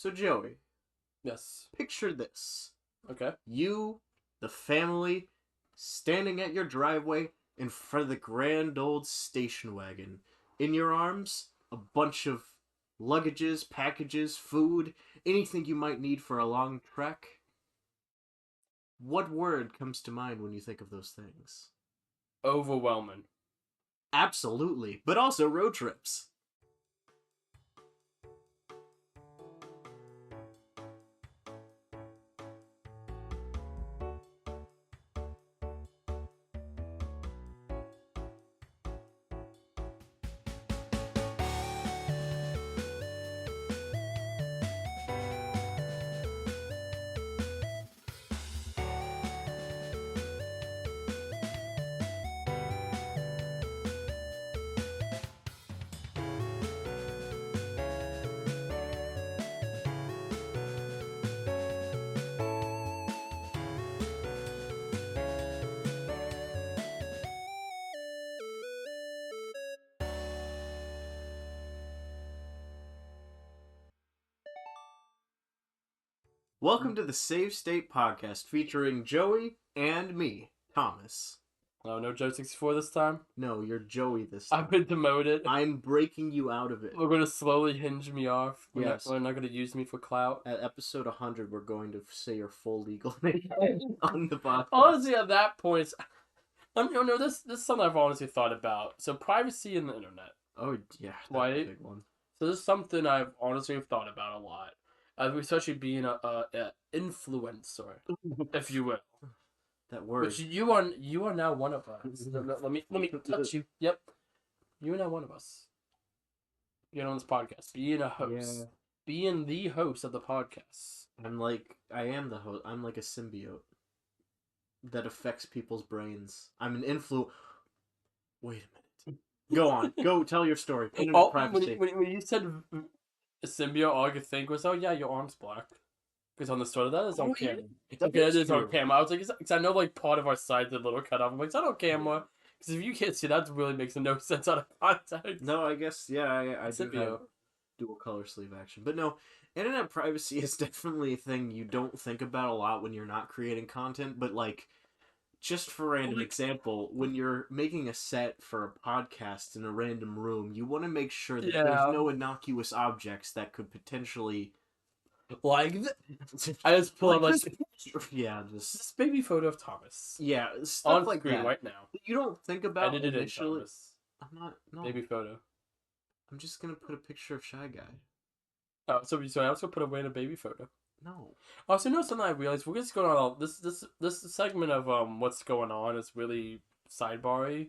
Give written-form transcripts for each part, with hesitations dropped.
So, Joey, Yes. picture this. Okay. You, the family, standing at your driveway in front of the grand old station wagon. In your arms, a bunch of luggages, packages, food, anything you might need for a long trek. What word comes to mind when you think of those things? Overwhelming. Absolutely, but also road trips. Welcome to the Save State Podcast featuring Joey and me, Thomas. Oh, no Joe 64 this time? No, you're Joey this time. I've been demoted. I'm breaking you out of it. We're going to slowly hinge me off. Yes. We're not going to use me for clout. At episode 100, we're going to say your full legal name on the podcast. Honestly, at that point, this is something I've honestly thought about. So, privacy in the internet. Oh, yeah. That's Right? a big one. So, this is something I've honestly thought about a lot. Especially being a influencer, if you will. That word. Which you are now one of us. Let me touch you. Yep. You are now one of us. You're on this podcast. Being a host. Yeah. Being the host of the podcast. I am the host. I'm like a symbiote that affects people's brains. I'm an Wait a minute. Go on. Go tell your story. Internet privacy. When you said a symbiote, all I could think was, oh yeah, your arm's black. Because on the start of that is on camera. Yeah. Okay, it is on camera. I was like, because I know like part of our side's a little cut off. I'm like, is that on camera? Because if you can't see, that really makes no sense out of context. No, I guess, yeah, I do Symbiote. have dual color sleeve action. But no, internet privacy is definitely a thing you don't think about a lot when you're not creating content. But like, just for random example, when you're making a set for a podcast in a random room, you want to make sure that there's no innocuous objects that could potentially... I just pull up like yeah, this baby photo of Thomas. Yeah, stuff on like screen that. right now. You don't think about Edited initially. in Thomas. I'm not. No. Baby photo. I'm just gonna put a picture of Shy Guy. Oh, so I was gonna put away in a baby photo. No. Also, you know something I realized we're just going on this segment of what's going on is really sidebar-y.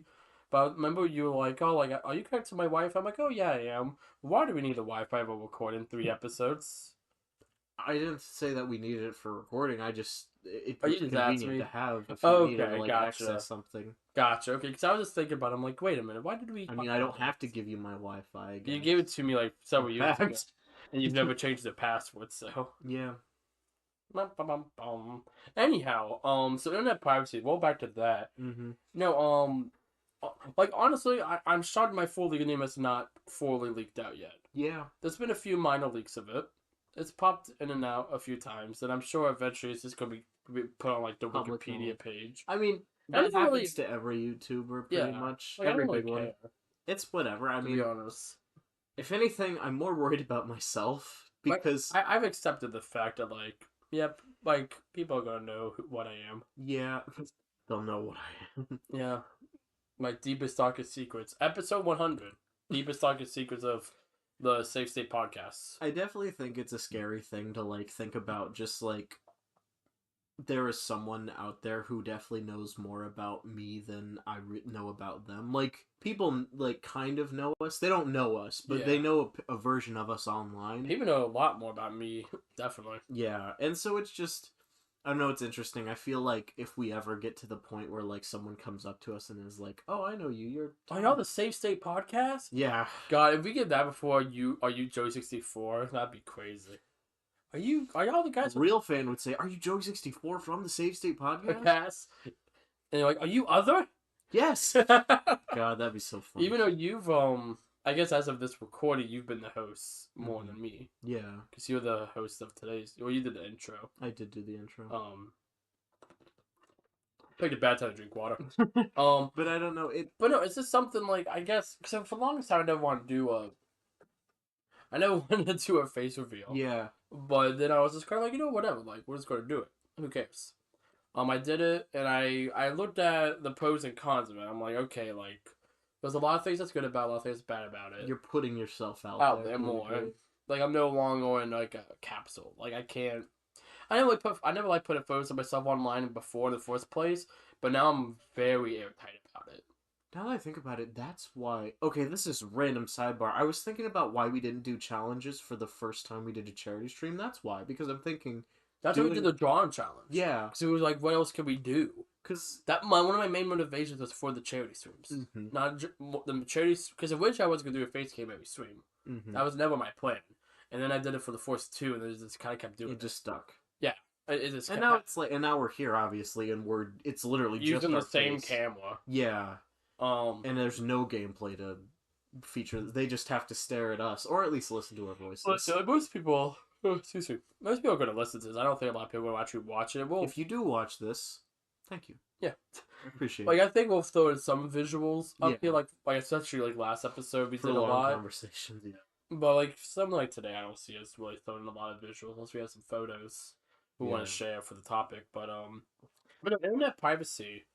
But remember you were like, oh, like, are you connected to my Wi-Fi? I'm like, oh yeah, I am. Why do we need a Wi-Fi while recording 3 episodes? I didn't say that we needed it for recording. I just it Oh, was you just convenient asked me? to have if you needed to Okay, like gotcha. access something. Gotcha. Okay, because I was just thinking about it. I'm like, wait a minute, why did we? I mean, I don't have to give you my Wi-Fi. I You guess. gave it to me like several In years ago, fact. and you've never changed the password, so. Yeah. Anyhow, so internet privacy. Well, back to that. Mm-hmm. No, like honestly, I'm shocked my full legal name has not fully leaked out yet. Yeah. There's been a few minor leaks of it. It's popped in and out a few times, and I'm sure eventually it's just gonna be put on like the Public Wikipedia knowledge. page. I mean, I that don't happens really- to every YouTuber pretty much. Like, I Every don't big really one. care, It's whatever. I to mean, be honest. if anything, I'm more worried about myself because I've accepted the fact that like, yep, like people are gonna know what I am. yeah, they'll know what I am. Yeah, my deepest darkest secrets, episode 100, deepest darkest secrets of the Safe State Podcast. I definitely think it's a scary thing to like think about. Just like there is someone out there who definitely knows more about me than I know about them. Like people like kind of know us. They don't know us, but they Yeah. know a version of us online. People know a lot more about me, definitely. Yeah, and so it's just, I don't know, it's interesting. I feel like if we ever get to the point where like someone comes up to us and is like, "Oh, I know you. You're." Oh, y'all the Safe State Podcast? Yeah. God, if we get that before are you Joey 64? That'd be crazy. Are y'all the guys A real fan would say, "Are you Joey 64 from the Safe State Podcast?" podcast? And you're like, are you other? Yes. God, that'd be so funny. Even though you've I guess as of this recording, you've been the host more Mhm. than me Yeah, because you're the host of today's. Or you did the intro. I did do the intro. Picked a bad time to drink water. Um, But I don't know it. but no, it's just something like I guess because for the longest time I never wanted to do a. I never wanted to do a face reveal. Yeah, But then I was just kind of like, whatever. Like, we're just going to do it. Who cares? I did it, and I looked at the pros and cons of it. I'm like, okay, like, there's a lot of things that's good about it, a lot of things that's bad about it. you're putting yourself Out there there to a more. degree. Like, I'm no longer in, like, a capsule. Like, I can't... I never, like, put photos of myself online before in the first place, but now I'm very airtight about it. Now that I think about it, that's why. Okay, this is random sidebar. I was thinking about why we didn't do challenges for the first time we did a charity stream. That's why, because I'm thinking, That's why we did the drawing challenge. yeah, Because it was like, what else can we do? because One of my main motivations was for the charity streams, not the charities. Because originally I was gonna do a face cam every stream. That was never my plan, and then I did it for the first two, and then it just kind of kept doing it just stuck. Yeah, it just And kept now it's like, and now we're here, obviously, and it's literally just using our the same face. camera. Yeah, And and there's no gameplay to feature. They just have to stare at us, or at least listen to our voices. so most people, excuse me, most people are gonna listen to this. I don't think a lot of people will actually watch it. Well, If you do watch this, thank you. yeah, I appreciate like it. I think we'll throw in some visuals up Yeah. here, like especially like last episode we For did a long lot. conversations, yeah. But like something like today, I don't see us really throwing in a lot of visuals unless we have some photos we want Yeah. to share for the topic. But no, internet privacy.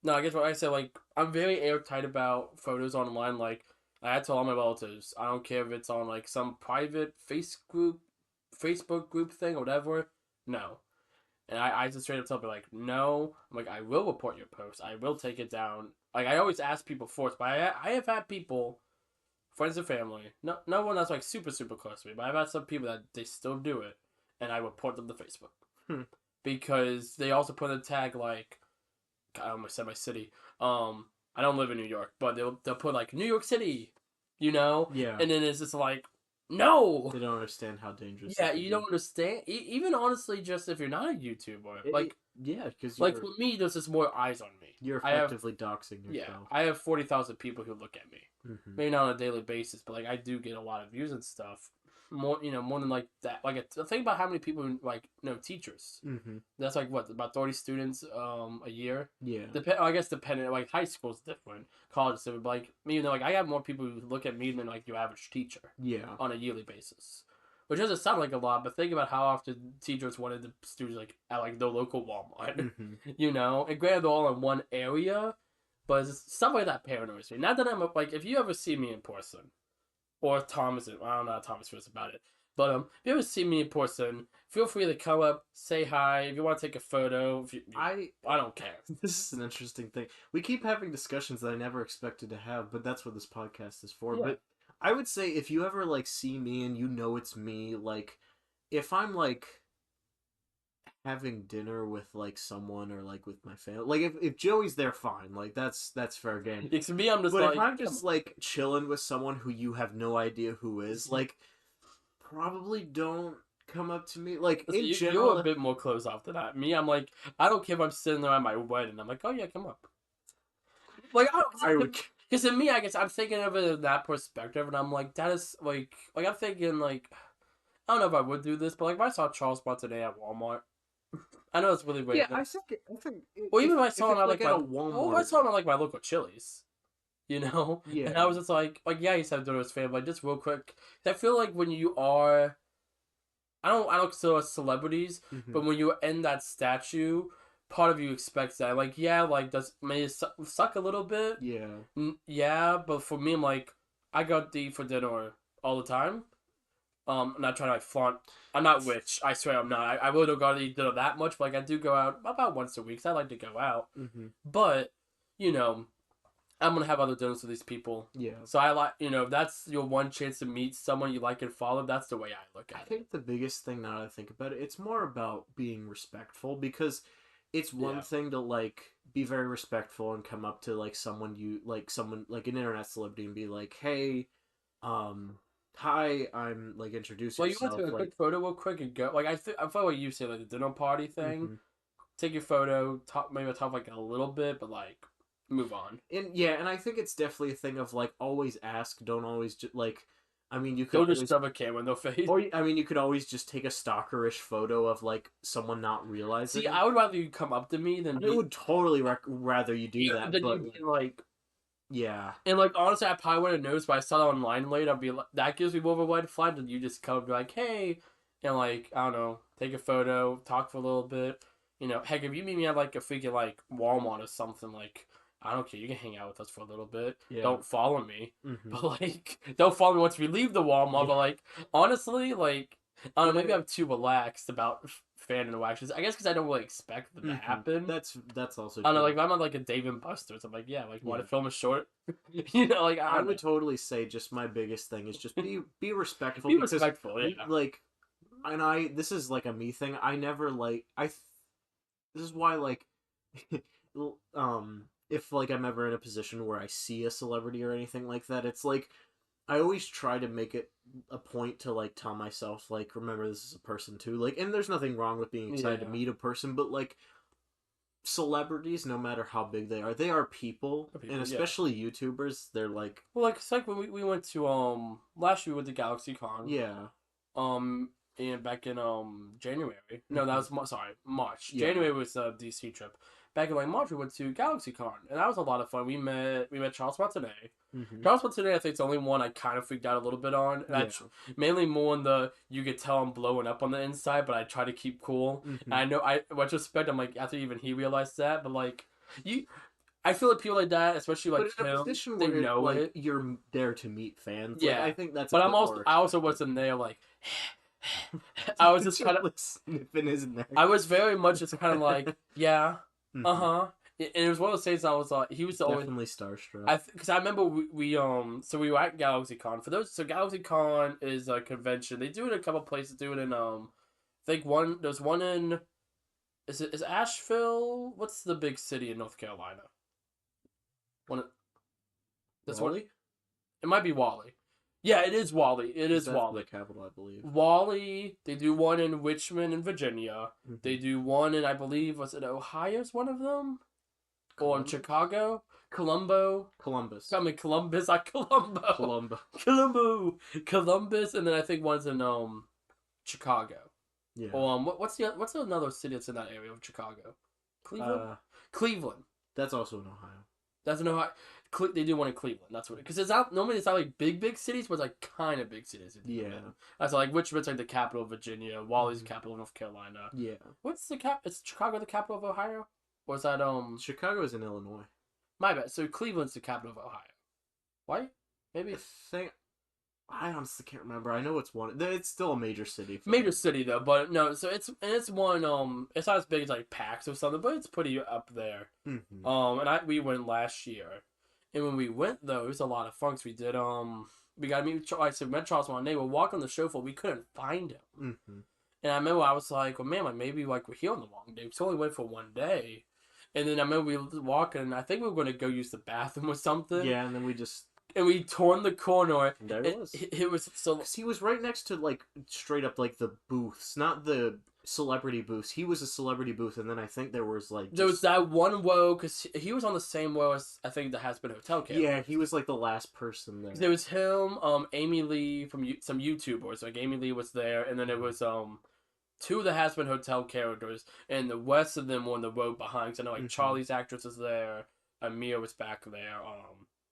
No, I guess what I said, like I'm very airtight about photos online. Like I had to all my relatives, I don't care if it's on like some private Facebook group thing or whatever. No, and I just straight up tell people like, no. I'm like, I will report your post. I will take it down. Like I always ask people first, but I have had people friends and family. No one that's like super super close to me, but I've had some people that they still do it, and I report them to Facebook Hmm. because they also put a tag like I almost said my city. I don't live in New York, but they'll put like New York City, Yeah. and then it's just like no. They don't understand how dangerous. Yeah, it can you be. don't understand. Even honestly, just if you're not a YouTuber, Yeah, because like for me, there's just more eyes on me. you're I have effectively doxing yourself. I have 40,000 people who look at me. Mm-hmm. Maybe not on a daily basis, but like I do get a lot of views and stuff. More, more than like that. Like think about how many people like know teachers. Mm-hmm. That's like what about 30 students a year. Yeah. I guess depending like high school's different, college is different. But like like I have more people who look at me than like your average teacher. Yeah. On a yearly basis, which doesn't sound like a lot, but think about how often teachers wanted the students like at like the local Walmart. Mm-hmm. And granted they're all in one area. But it's stuff like that paranoids me. Not that I'm like, if you ever see me in person, or Thomas, I don't know how Thomas feels about it, but if you ever see me in person, feel free to come up, say hi. If you want to take a photo, I don't care. This is an interesting thing. We keep having discussions that I never expected to have, but that's what this podcast is for. Yeah. But I would say if you ever like see me and you know it's me, like if I'm like having dinner with like someone or like with my family, like if Joey's there, fine, like that's fair game. Yeah, to me, I'm just But like, if I'm just like chilling with someone who you have no idea who is, like probably don't come up to me. Like in general, you're a bit more closed off than that. Me, I'm like, I don't care if I'm sitting there at my wedding. I'm like, oh yeah, come up. Like I would. because to me, I guess I'm thinking of it in that perspective, and I'm like, that is like I'm thinking like, I don't know if I would do this, but like if I saw Charles Bond today at Walmart. I know it's really weird. Yeah, I think. Or even if I saw him at like like at my a Walmart. or if I saw him at like my local Chili's, Yeah. And I was just like yeah, he's had dinner with his family. Just real quick, I feel like when you are, I don't consider us celebrities, Mhm. but when you're in that statue, part of you expects that. Like yeah, like may it suck a little bit. Yeah. Yeah, but for me, I'm like I go to eat for dinner all the time. I'm not trying to like flaunt. I'm not rich. I swear I'm not. I really don't go to eat dinner that much, but like I do go out about once a week. So I like to go out, but I'm gonna have other dinners with these people. Yeah. So I like if that's your one chance to meet someone you like and follow. That's the way I look at I it. think the biggest thing now that I think about it, it's more about being respectful because it's one thing to like be very respectful and come up to like someone like an internet celebrity and be like, hey, hi, I'm like introduce Well, you yourself. want to take a like, quick photo real quick and go. Like I felt like you said like the dinner party thing. Mhm. Take your photo. Talk maybe talk like a little bit, but like move on. And I think it's definitely a thing of like always ask, don't always like. I mean, you could Don't just always, shove a camera in their face. or I mean, you could always just take a stalkerish photo of like someone not realizing. See, I would rather you come up to me than I would totally rather you do that, than but you be like. yeah, And like honestly, I probably would have noticed, but I saw it online later. I'd be like, that gives me more of a red flag than you just come and be like, hey, and like I don't know, take a photo, talk for a little bit. You know, heck, if you meet me at like a freaking like Walmart or something, like I don't care, you can hang out with us for a little bit. yeah. Don't follow me, Mhm. but like don't follow me once we leave the Walmart. Yeah. But like honestly, like I don't know, maybe Yeah. I'm too relaxed about fan interactions. I guess because I don't really expect them to Mhm. happen. That's also I don't know, true. like if I'm at like a Dave and Buster's, I'm like, yeah, like want Yeah. to film a short, you know, like I don't would know. totally say just my biggest thing is just be respectful Be because respectful, yeah. like, and this is like a me thing. I never like this is why like if like I'm ever in a position where I see a celebrity or anything like that, it's like I always try to make it a point to like tell myself like remember this is a person too. Like and there's nothing wrong with being excited to Yeah. meet a person, but like celebrities, no matter how big they are people, People, and yeah. especially YouTubers, they're like Well, like it's like when we went to last year with the Galaxy Con yeah. and back in January. No, that was sorry, March. Yeah. January was a DC trip. Back in like March, we went to Galaxy Con, and that was a lot of fun. We met Charles Martinet. Mm-hmm. Charles Martinet, I think, is the only one I kind of freaked out a little bit on. And Yeah. mainly more on the you could tell I'm blowing up on the inside, but I try to keep cool. Mm-hmm. And I know I retrospect, I'm like after even he realized that, but like you. I feel like people like that, especially like But in a him, position they where know like it. you're there to meet fans, Yeah, like I think that's. But a I'm bit also more I also expected. wasn't there like I was just kind of like sniffing his neck. I was very much just kind of like yeah Mhm. and it was one of those things I was like he was the only Definitely starstruck. because I remember we so we were at GalaxyCon for those so GalaxyCon is a convention they do it in a couple places do it in I think there's one in is Asheville what's the big city in North Carolina one there's one Raleigh? it might be Wally. Yeah, it is Wally. It is That's Wally. the capital, I believe. Wally. They do one in Richmond in Virginia. Mm-hmm. They do one in I believe was it Ohio's one of them, or in Chicago, Columbus. I mean Columbus, not Columbo. Columbus, and then I think one's in Chicago. Yeah. What's another city that's in that area of Chicago? Cleveland. Cleveland. That's also in Ohio. That's in Ohio. They do one in Cleveland. That's what because it's not normally it's not like big cities, but it's like kind of big cities. Yeah. That's like Richmond's like the capital of Virginia. Wally's the capital of North Carolina. Yeah. What's the cap? Is Chicago the capital of Ohio? Or is that Chicago is in Illinois. My bad. So Cleveland's the capital of Ohio. Why? Maybe. I honestly can't remember. I know it's one. It's still a major city. Major city though, but no. So it's one. It's not as big as like PAX or something, but it's pretty up there. Mm-hmm. And we went last year, and when we went though, it was a lot of fun. 'Cause we did we got to meet. Like I said, met Charles Martinet. We're walking the show floor. We couldn't find him. Mm-hmm. And I remember I was like, well, man, like maybe like we're here on the wrong day. We only went for one day. And then I remember we were walking, and I think we were going to go use the bathroom or something. Yeah, and then we just... And we turned the corner. There it was. It was so... Because he was right next to, like, straight up, like, the booths. Not the celebrity booths. He was a celebrity booth, and then I think there was, like... There was that one row, because he was on the same row as, I think, the Has-Been Hotel character. Yeah, he was, like, the last person there. There was him, Amy Lee from some YouTubers. Like, Amy Lee was there, and then it was, two of the Has-Been Hotel characters, and the rest of them were in the row behind. So I know like Charlie's actress was there, Amir was back there.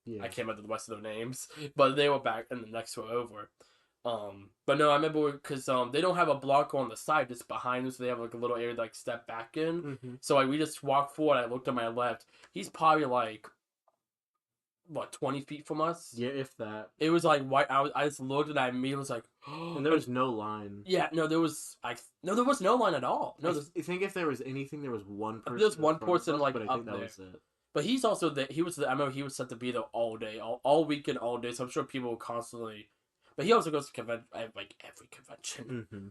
Yeah. I can't remember the rest of their names, but they were back in the next row over. But no, I remember because they don't have a blocker on the side, just behind them, so they have like a little area to like step back in. Mm-hmm. So like we just walked forward. I looked to my left. He's probably like what 20 feet from us. Yeah, if that. It was like white. I just looked and I immediately was like, and there was no line. Yeah, no, there was no line at all. No, I think if there was anything, there was one person. There's one person like but I up think that there. was it. But he's also I remember he was set to be there all day, all weekend, all day. So I'm sure people will constantly. But he also goes to like every convention. Mm-hmm.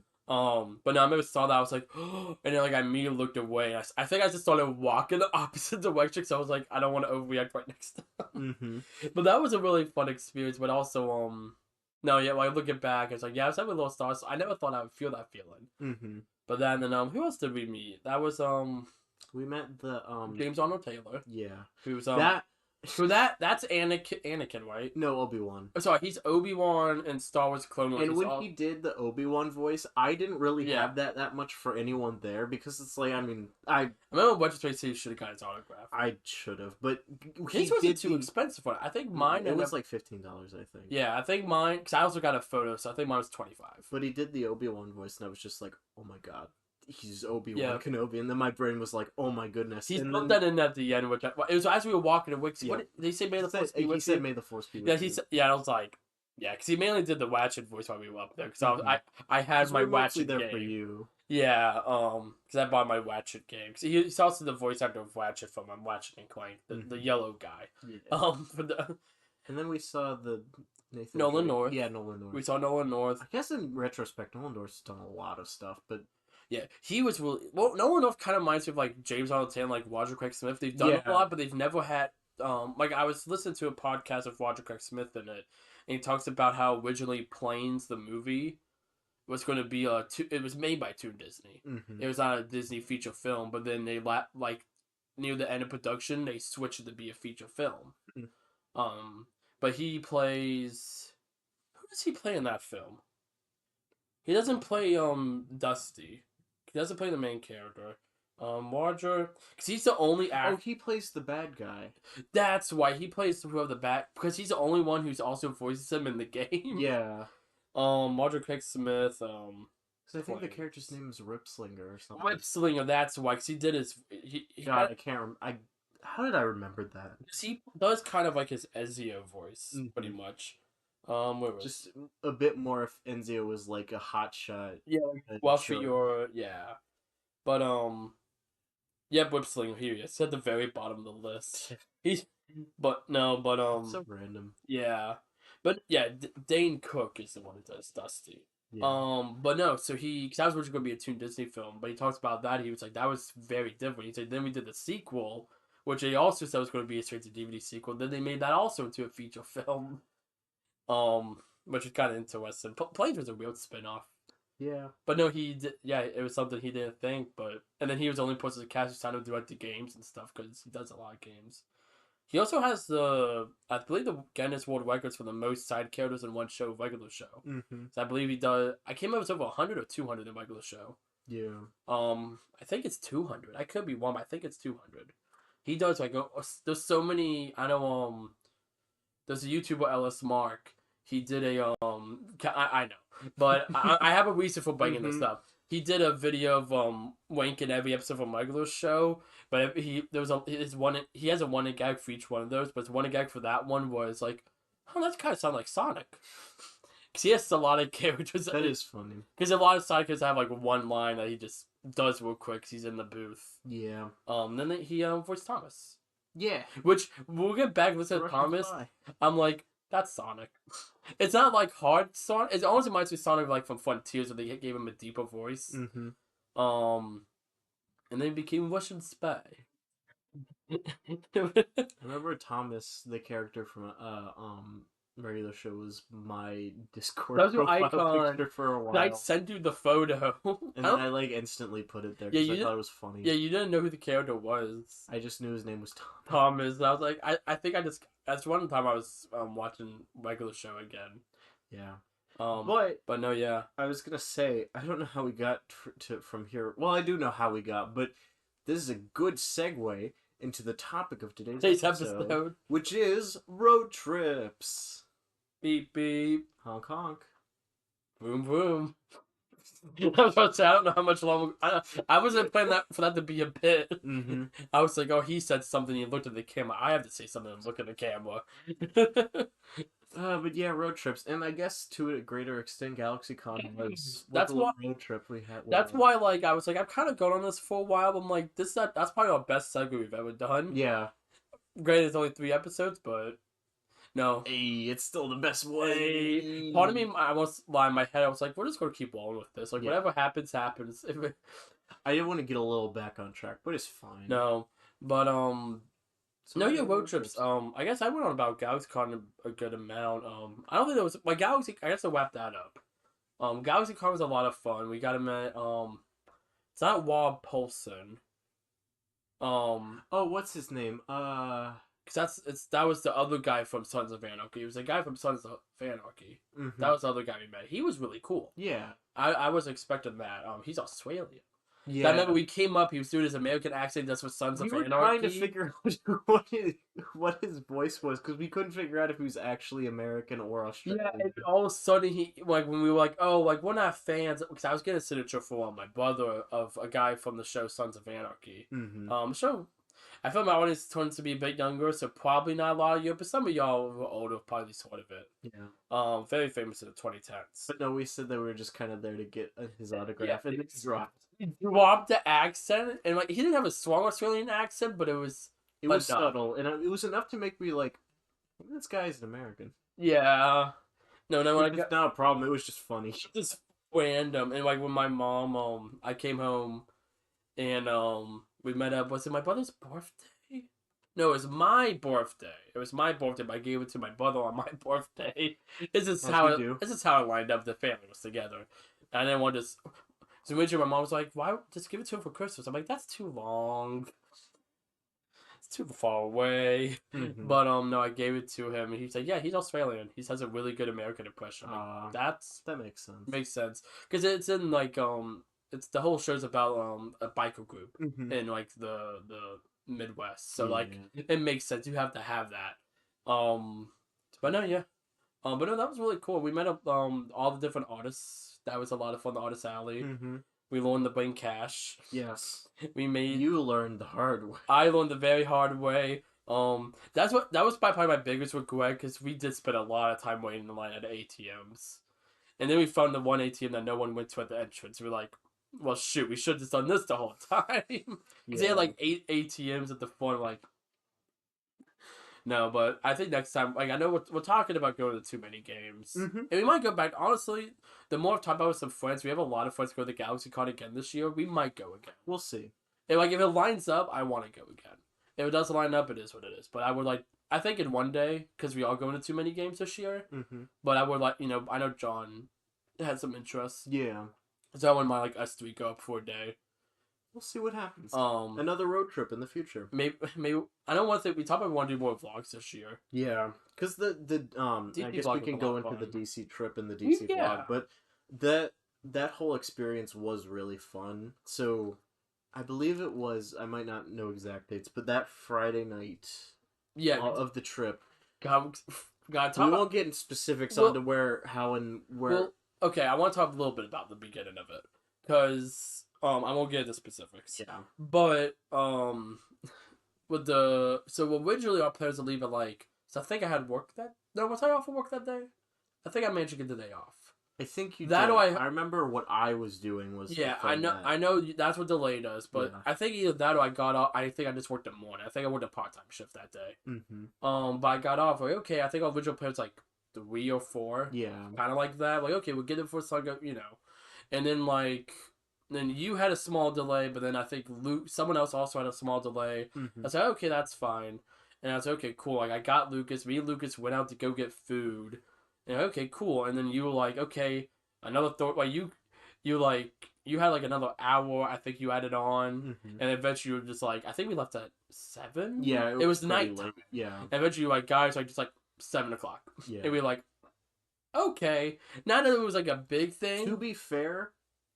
But no, I remember saw that I was like, and then like I immediately looked away. I think I just started walking the opposite direction. So I was like, I don't want to overreact right next to him. Mm-hmm. But that was a really fun experience. But also no, yeah, when I look it back, it's like yeah, I was having a little stars. So I never thought I would feel that feeling. Mm-hmm. But then who else did we meet? That was We met the James Arnold Taylor, yeah. who's That that's Anakin, right? no, Obi-Wan. Oh, sorry, he's Obi-Wan in Star Wars Clone Wars. And He's when all, he did the Obi-Wan voice, I didn't really Yeah. have that much for anyone there because it's like, I mean, I I remember What's His Face should have got his autograph. I should have, but he His wasn't did too expensive for it. I think mine It ended was up, like $15, I think. yeah, I think mine, because I also got a photo, so I think mine was 25. But he did the Obi-Wan voice, and I was just like, oh my god, he's Obi-Wan Yeah. Kenobi. And then my brain was like, oh my goodness. He's and put then, that in at the end, which it was as we were walking away. Yeah. What did they say? May the Force be he with said, you. may the Force be with Yeah, you. he said. Yeah, I was like, yeah, because he mainly did the Watchet voice while we were up there. Because Mhm. I had 'Cause my we're mostly Watchet there game. for you. Yeah, because I bought my Watchet game. Because he's also the voice actor of Watchet from Watchet and Clank, the yellow guy. Yeah. For the And then we saw the Nathan Nolan Drake. North. Yeah, Nolan North. We saw Nolan North. I guess in retrospect, Nolan North's done a lot of stuff, but Yeah, he was really well. Nolan North kind of reminds me of like James Arnold Taylor, like Roger Craig Smith. They've done a lot, but they've never had. Like I was listening to a podcast of Roger Craig Smith in it, and he talks about how originally Planes the movie was going to be it was made by Toon Disney. Mhm. It was not a Disney feature film, but then they like near the end of production they switched it to be a feature film. Mm. But he plays. Who does he play in that film? He doesn't play Dusty. He doesn't play the main character. Roger, because he's the only actor. Oh, he plays the bad guy. That's why he plays whoever the back, because he's the only one who's also voices him in the game. Yeah. Roger Craig Smith. Because I think the character's name is Ripslinger or something. Whipslinger. That's why, because he did his. God, I can't remember. How did I remember that? He does kind of like his Ezio voice, pretty much. Where was Just a bit more if Enzio was like a hot shot. Yeah, well, for your but yeah, Whipslinger here. It's at the very bottom of the list. He's, but so random. Yeah, but yeah, Dane Cook is the one who does Dusty. Yeah. But no, so because that was originally going to be a Toon Disney film, but he talks about that. He was like, that was very different. He said, then we did the sequel, which they also said was going to be a straight to DVD sequel. Then they made that also into a feature film. Which is kind of interesting. Planes was a weird spinoff. Yeah. But no, he did. Yeah, it was something he didn't think. But and then he was the only person to cast who's trying to direct the games and stuff because he does a lot of games. He also has I believe the Guinness World Records for the most side characters in one show, regular show. Mm-hmm. So I believe he does. I can't remember if it's over 100 or 200 in regular show. Yeah. I think it's 200. I could be wrong. But I think it's 200. He does like there's so many. I know. There's a YouTuber Ellis Mark. He did a I know, but I have a reason for bringing this up. He did a video of wanking every episode of a regular show, but he has a one gag for each one of those, but his one gag for that one was like, oh, that kind of sound like Sonic. Because he has a lot of characters. That is funny. Because a lot of Sonic characters have like one line that he just does real quick. Cause he's in the booth. Yeah. Then he voiced Thomas. Yeah. Which we'll get back to Thomas. I'm like, that's Sonic. It's not like hard Sonic. It almost reminds me of Sonic like from Frontiers where they gave him a deeper voice. Mm-hmm. And then he became Russian spy. I remember Thomas, the character from regular show, was my Discord that was your profile icon picture for a while. I sent you the photo. And then I like instantly put it there because I thought it was funny. Yeah, you didn't know who the character was. I just knew his name was Thomas. And I was like, I think that's one time I was watching regular show again. Yeah. But no, yeah. I was gonna say, I don't know how we got from here. Well, I do know how we got, but this is a good segue into the topic of today's episode, which is road trips. Beep beep. Honk honk. Boom boom. I was about to say, I don't know how much longer. I wasn't planning for that to be a bit. Mm-hmm. I was like, oh, he said something. He looked at the camera. I have to say something and look at the camera. But yeah, road trips, and I guess to a greater extent, GalaxyCon was that's why road trip we had. That's why, like, I was like, I've kind of gone on this for a while. But I'm like, that's probably our best segue we've ever done. Yeah. Granted, it's only 3 episodes, but no. Hey, it's still the best way. Part of me, I was in my head. I was like, we're just gonna keep rolling with this. Like, whatever happens, happens. I did want to get a little back on track, but it's fine. No, but no, yeah, road trips. I guess I went on about GalaxyCon a good amount. I don't think there was my Galaxy. I guess I wrapped that up. GalaxyCon was a lot of fun. We got him at it's not Rob Paulson. Oh, what's his name? Because that was the other guy from Sons of Anarchy. It was the guy from Sons of Anarchy. Mhm. That was the other guy we met. He was really cool. Yeah. I was expecting that. He's Australian. I Yeah. remember we came up. He was doing his American accent. That's what Sons We of were trying to Anarchy. figure out what his voice was because we couldn't figure out if he was actually American or Yeah, Australian. and all of a sudden he like when we were like, oh, like we're not fans because I was getting a signature for my brother of a guy from the show Sons of Anarchy. Mm-hmm. So I feel my audience tends to be a bit younger, so probably not a lot of you, but some of y'all who are older have probably sort of it. Yeah. Very famous in the 2010s. But no, we said that we were just kind of there to get his autograph, Yeah. and it dropped. He dropped the accent, and like he didn't have a strong Australian accent, but it was It was enough. subtle, and it was enough to make me like, maybe this guy's an American. Yeah. No, when I It's got not a problem. It was just funny. just random, and like when my mom, I came home, and we met up. Was it my brother's birthday? No, it was my birthday. It was my birthday, but I gave it to my brother on my birthday. This is As how you it, do. this is how it lined up. The family was together, and then one just. So eventually, my mom was like, "Why just give it to him for Christmas?" I'm like, "That's too long. It's too far away." Mm-hmm. But no, I gave it to him, and he's like, "Yeah, he's Australian. He has a really good American impression." I'm like, that's That makes sense. makes sense because it's in like it's the whole show's about a biker group Mm-hmm. in like the Midwest, so Yeah. like it makes sense. You have to have that. But no, yeah. But no, that was really cool. We met up all the different artists. That was a lot of fun. The artist alley. Mm-hmm. We learned to bring cash. Yes. We made. You learned the hard way. I learned the very hard way. That was probably my biggest regret because we did spend a lot of time waiting in line at ATMs. And then we found the one ATM that no one went to at the entrance. We were like, well, shoot, we should have just done this the whole time. Because they had like 8 ATMs at the front. Like, no, but I think next time, like, I know we're talking about going to too many games. Mm-hmm. And we might go back. Honestly, the more I've talked about with some friends, we have a lot of friends go to the Galaxy Con again this year. We might go again. We'll see. And, like, if it lines up, I want to go again. If it doesn't line up, it is what it is. But I would like, I think in one day, because we are going to too many games this year. Mm-hmm. But I would like, I know John had some interest. Yeah. So I wouldn't mind like us three go up for a day. We'll see what happens. Um, Another road trip in the future. maybe I don't want to think we talked about we want to do more vlogs this year. Yeah, because the DC I guess vlog we was a can lot go of into the fun. DC trip and the DC Yeah. vlog, but that whole experience was really fun. So I believe it was, I might not know exact dates, but that Friday night Yeah, of the trip. God, We talk won't about. get in specifics Well- onto where, how, and where. Well, okay, I want to talk a little bit about the beginning of it because I won't get into specifics. Yeah. But with the so originally our plans to leave at like so I think I had work that no was I off of work that day? I think I managed to get the day off. I think you That did. or I remember what I was doing was Yeah, from that. I know that's what delay does, but Yeah. I think either that or I got off. I think I just worked the morning. I think I worked a part time shift that day. Mm-hmm. But I got off like okay. I think our original plan was like 3 or 4, Yeah. kind of like that. Like okay, we'll get it for sun go, and then like then you had a small delay, but then I think someone else also had a small delay. Mm-hmm. I said okay, that's fine, and I was okay, cool. Like I got Lucas. Me and Lucas went out to go get food, and okay, cool. And then you were like okay. Another thought, like you had like another hour. I think you added on, Mm-hmm. and eventually you were just like, I think we left at 7. Yeah, it was pretty night. late. Yeah. And eventually you were like guys, like just like 7 o'clock, Yeah. and we were like, okay. Not that it was like a big thing. To be fair,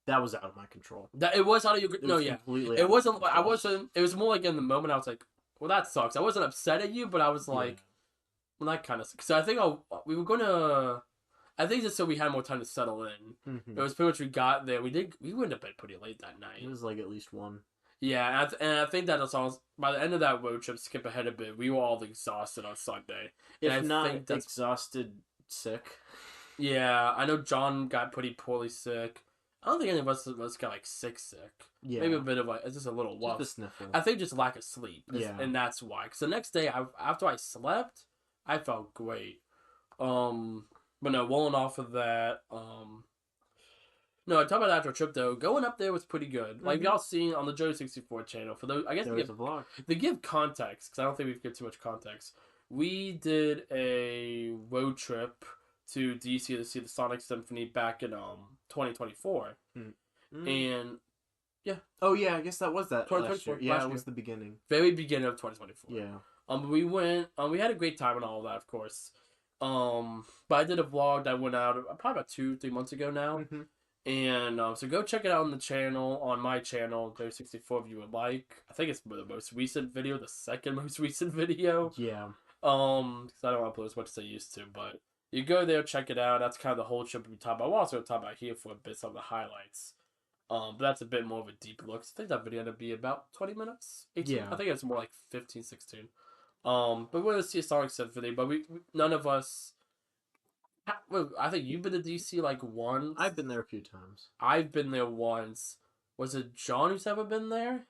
that was out of my control. That it was out of your It no, was yeah. completely out It of wasn't. my I control. wasn't. It was more like in the moment. I was like, well, that sucks. I wasn't upset at you, but I was like, well, that kind of. So I think we were gonna. I think just so we had more time to settle in. Mhm. It was pretty much we got there. We went to bed pretty late that night. It was like at least one. Yeah, and I think that was by the end of that road trip. Skip ahead a bit. We were all exhausted on Sunday. If And I not think that's- exhausted, sick. Yeah, I know John got pretty poorly sick. I don't think any of us got like sick. Yeah. Maybe a bit of like it's just a little Just rough. a sniffle. I think just lack of sleep. Yeah. And that's why. Because the next day, after I slept, I felt great. But no, rolling off of that. No, I talk about the actual trip though. Going up there was pretty good. Like Mhm. y'all seen on the Joey 64 channel. For those, I guess There to was a give, vlog. to give context, because I don't think we've given too much context. We did a road trip to DC to see the Sonic Symphony back in 2024, Mm. and Oh yeah, I guess that was that last year. 2024, Yeah, last it year. was the beginning. Very beginning of 2024. Yeah. We went. We had a great time and all of that, of course. But I did a vlog that went out probably about 2-3 months ago now, Hmm. and so go check it out on the channel, on my channel, 64 if you would like. I think it's the most recent video, the second most recent video. Yeah. Because I don't upload as much as I used to, but you go there, check it out. That's kind of the whole trip we talk about. We'll also talk about here for a bit, some of the highlights. But that's a bit more of a deep look. So I think that video ended up being about 20 minutes, 18. Yeah. I think it's more like 15, 16. But we're gonna see a Sonic Symphony, but none of us. Well, I think you've been to DC like once. I've been there a few times. I've been there once. Was it John who's ever been there?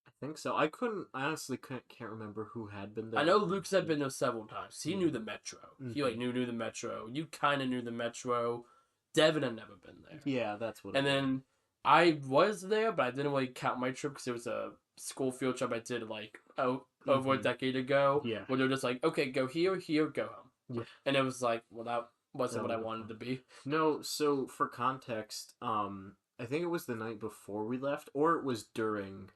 I think so. I honestly can't remember who had been there. I know Luke's had been there several times. He knew the Metro. He like Mhm. knew the Metro. You kind of knew the Metro. Devin had never been there. Yeah, that's what. And then I was there, but I didn't really count my trip because it was a school field trip I did like over a Mhm. decade ago. Yeah. Where they're just like, okay, go here, go home. Yeah. And it was like, well, that wasn't That what I would've wanted to be. No, so for context, I think it was the night before we left, or it was during.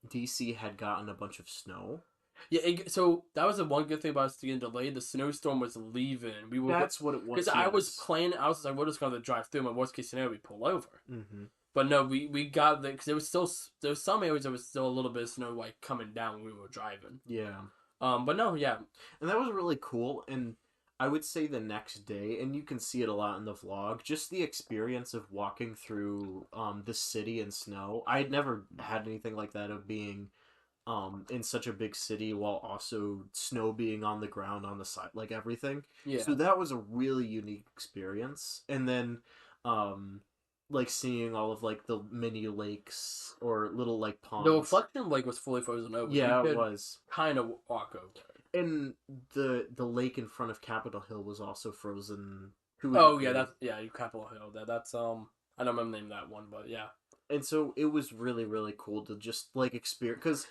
DC had gotten a bunch of snow. Yeah, so that was the one good thing about us getting delayed. The snowstorm was leaving. We were That's what it was. because I was planning. I was like, we're just going to drive through. My worst case scenario, we pull over. Mm-hmm. But no, we got there because there was some areas there was still a little bit of snow like coming down when we were driving. Yeah. But no, yeah. And that was really cool. And I would say the next day, and you can see it a lot in the vlog, just the experience of walking through the city in snow. I had never had anything like that of being in such a big city while also snow being on the ground on the side, like everything. Yeah. So that was a really unique experience. And then like seeing all of like the mini lakes or little like ponds. The reflection lake was fully frozen over. Yeah, it was. Kind of walk over. And the lake in front of Capitol Hill was also frozen. Oh yeah, that's Capitol Hill. That's I don't remember the name of that one, but yeah. And so it was really really cool to just like experience because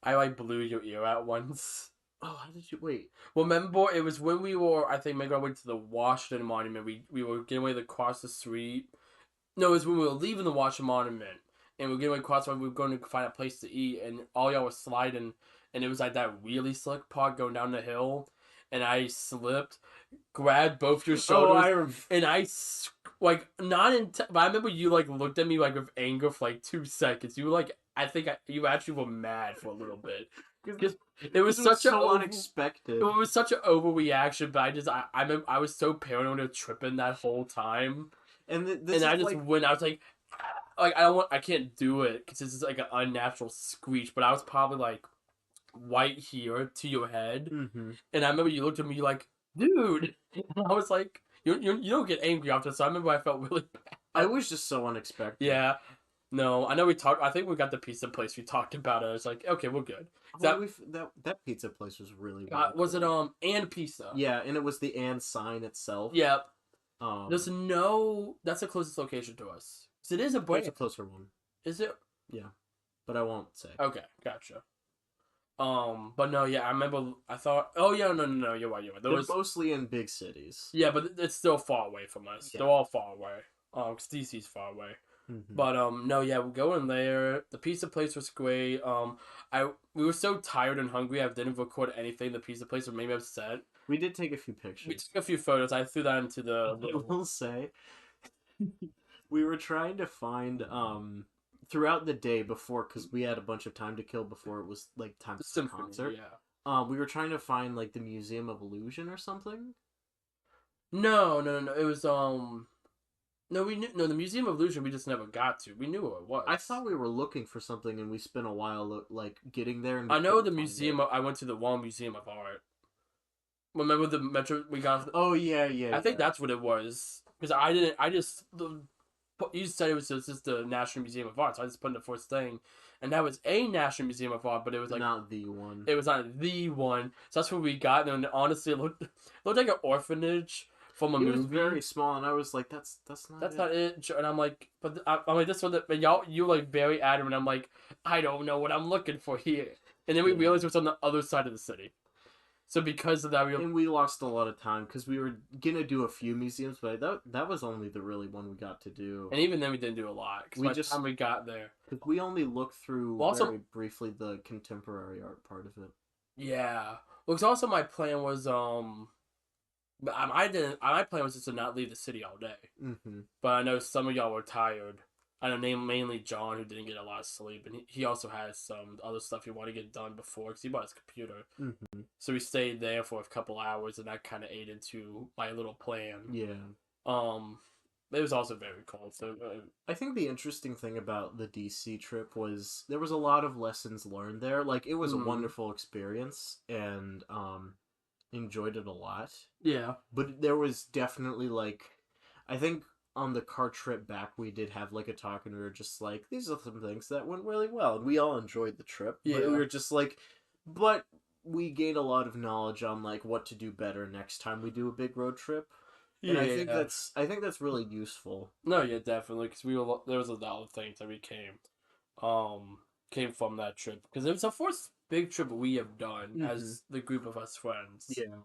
I like blew your ear out once. Oh, how did you wait? Well, remember it was when we were I think maybe I went to the Washington Monument. We were getting ready to cross the street. No, it was when we were leaving the Washington Monument and we were getting ready to cross. We were going to find a place to eat, and all y'all were sliding. And it was like that really slick part going down the hill, and I slipped, grabbed both your shoulders, and I like not in. But I remember you like looked at me like with anger for like 2 seconds. You were like, I think you actually were mad for a little bit because it was such so unexpected. It was such an overreaction, but I was so paranoid of tripping that whole time, and I just went. I was like I can't do it because this is like an unnatural screech. But I was probably like right here to your head, mm-hmm. And I remember you looked at me like, dude, and I was like, you don't get angry after this. So I remember I felt really bad. I was just so unexpected. Yeah, no, I know we talked. I think we got the pizza place. We talked about it. I was like, okay, we're good. That pizza place was really, really was cool. it and pizza? Yeah, and it was the and sign itself. Yeah. There's that's the closest location to us. So it is a branch. There's a closer one. Is it? Yeah, but I won't say. Okay, gotcha. But no, yeah, I remember. I thought, oh yeah, no, you're right. They're mostly in big cities. Yeah, but it's still far away from us. Yeah. They're all far away. Cause DC's far away. Mm-hmm. But no, yeah, we're going there. The pizza place was great. We were so tired and hungry. I didn't record anything. The pizza place made me upset. We did take a few pictures. We took a few photos. I threw that into the. I will say, we were trying to find throughout the day before, because we had a bunch of time to kill before it was like time for the concert. Yeah. We were trying to find like the Museum of Illusion or something. No. It was No, we knew. No, the Museum of Illusion we just never got to. We knew what it was. I thought we were looking for something, and we spent a while like getting there. And I know the museum. I went to the Wall Museum of Art. Remember the Metro we got? Oh yeah. I think that's what it was because I didn't. You said it was just the National Museum of Art, so I just put in the first thing, and that was a National Museum of Art, but it was like not the one. It was not the one. So that's what we got, and honestly, it looked like an orphanage. From a movie. It was very small, and I was like, "That's not it." And I'm like, "But I'm like this one." But you like very adamant. I'm like, "I don't know what I'm looking for here." And then we realized it was on the other side of the city. So because of that, And we lost a lot of time because we were gonna do a few museums, but that was only the really one we got to do. and even then we didn't do a lot because We by the just time we got there, because we only looked through well, also very briefly the contemporary art part of it. yeah. Well, 'cause also my plan was but I didn't. My plan was just to not leave the city all day. Mm-hmm. But I know some of y'all were tired. I know mainly John, who didn't get a lot of sleep, and he also has some other stuff he wanted to get done before because he bought his computer. Mm-hmm. So we stayed there for a couple hours, and that kind of ate into my little plan. Yeah. It was also very cold. So I think the interesting thing about the DC trip was there was a lot of lessons learned there. Like it was a wonderful experience, and enjoyed it a lot. yeah, But there was definitely like, I think on the car trip back we did have like a talk, and we were just like, these are some things that went really well, and we all enjoyed the trip. But Yeah. we were just like, but we gained a lot of knowledge on like what to do better next time we do a big road trip. And I think that's really useful. No, yeah, definitely, because there was a lot of things that we came from that trip because it was the first big trip we have done as the group of us friends. Yeah.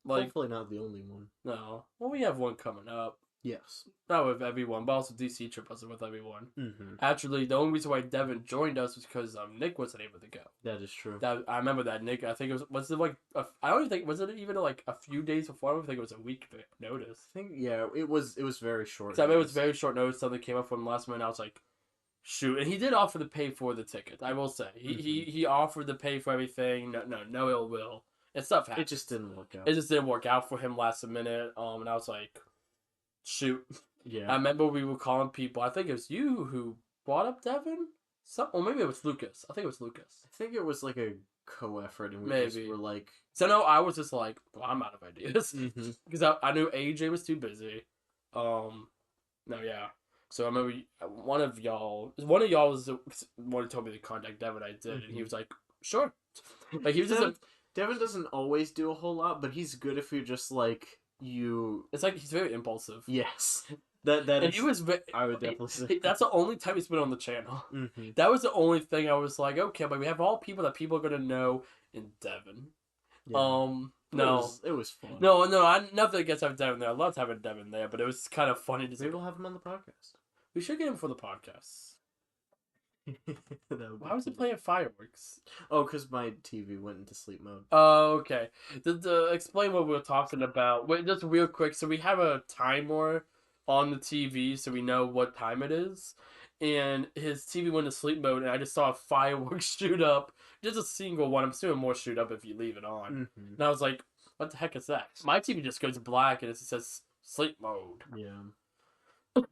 Like Hopefully not the only one. no, well, we have one coming up. Yes. Not with everyone, but also DC trip wasn't with everyone. Mm-hmm. Actually, the only reason why Devin joined us was because Nick wasn't able to go. That is true. I remember that Nick. I think was it like I don't even think was it even like a few days before. I don't think it was a week notice. I think it was very short. Because I mean, it was very short notice. Something came up from last minute. I was like, shoot, and he did offer to pay for the ticket. I will say he offered to pay for everything. No ill will. And stuff happened. It just didn't work out. It just didn't work out for him last minute. And I was like, shoot. Yeah. I remember we were calling people. I think it was you who brought up Devin. Or maybe it was Lucas. I think it was Lucas. I think it was like a co-effort, and we Maybe. just were like, So no, I was just like, well, I'm out of ideas because Mhm. I knew AJ was too busy. No, yeah. So I remember one of y'all was the one who told me to contact Devin. I did, and he was like, sure. Like he was just. Devin doesn't always do a whole lot, but he's good if you're just like you. It's like he's very impulsive. Yes. That And is, he was. I would definitely say. That's the only time he's been on the channel. Mm-hmm. That was the only thing I was like, okay, but we have all people that people are gonna know in Devon. Yeah. No, it was fun. no, nothing against having Devon there. I loved having Devon there, but it was kind of funny to see. Maybe we'll have him on the podcast. We should get him for the podcast. Why was he cool. playing fireworks? Oh, because my TV went into sleep mode. Oh, okay. To explain what we're talking about, wait, just real quick. So we have a timer on the TV, so we know what time it is. And his TV went into sleep mode, and I just saw a firework shoot up. Just a single one. I'm assuming more shoot up if you leave it on. Mm-hmm. And I was like, what the heck is that? My TV just goes black, and it says sleep mode. Yeah.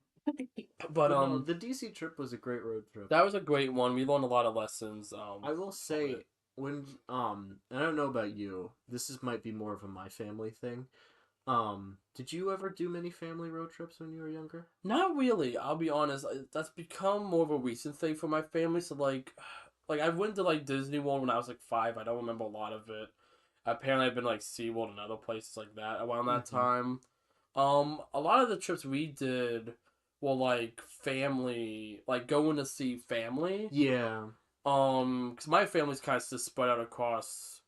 But no, the DC trip was a great road trip. that was a great one. We learned a lot of lessons. I will say when I don't know about you. This might be more of a my family thing. Did you ever do many family road trips when you were younger? Not really. I'll be honest. That's become more of a recent thing for my family. So like I went to like Disney World when I was like 5. I don't remember a lot of it. Apparently, I've been like SeaWorld and other places like that around that time. A lot of the trips we did were like family, like going to see family. Yeah. Because my family's kind of just spread out across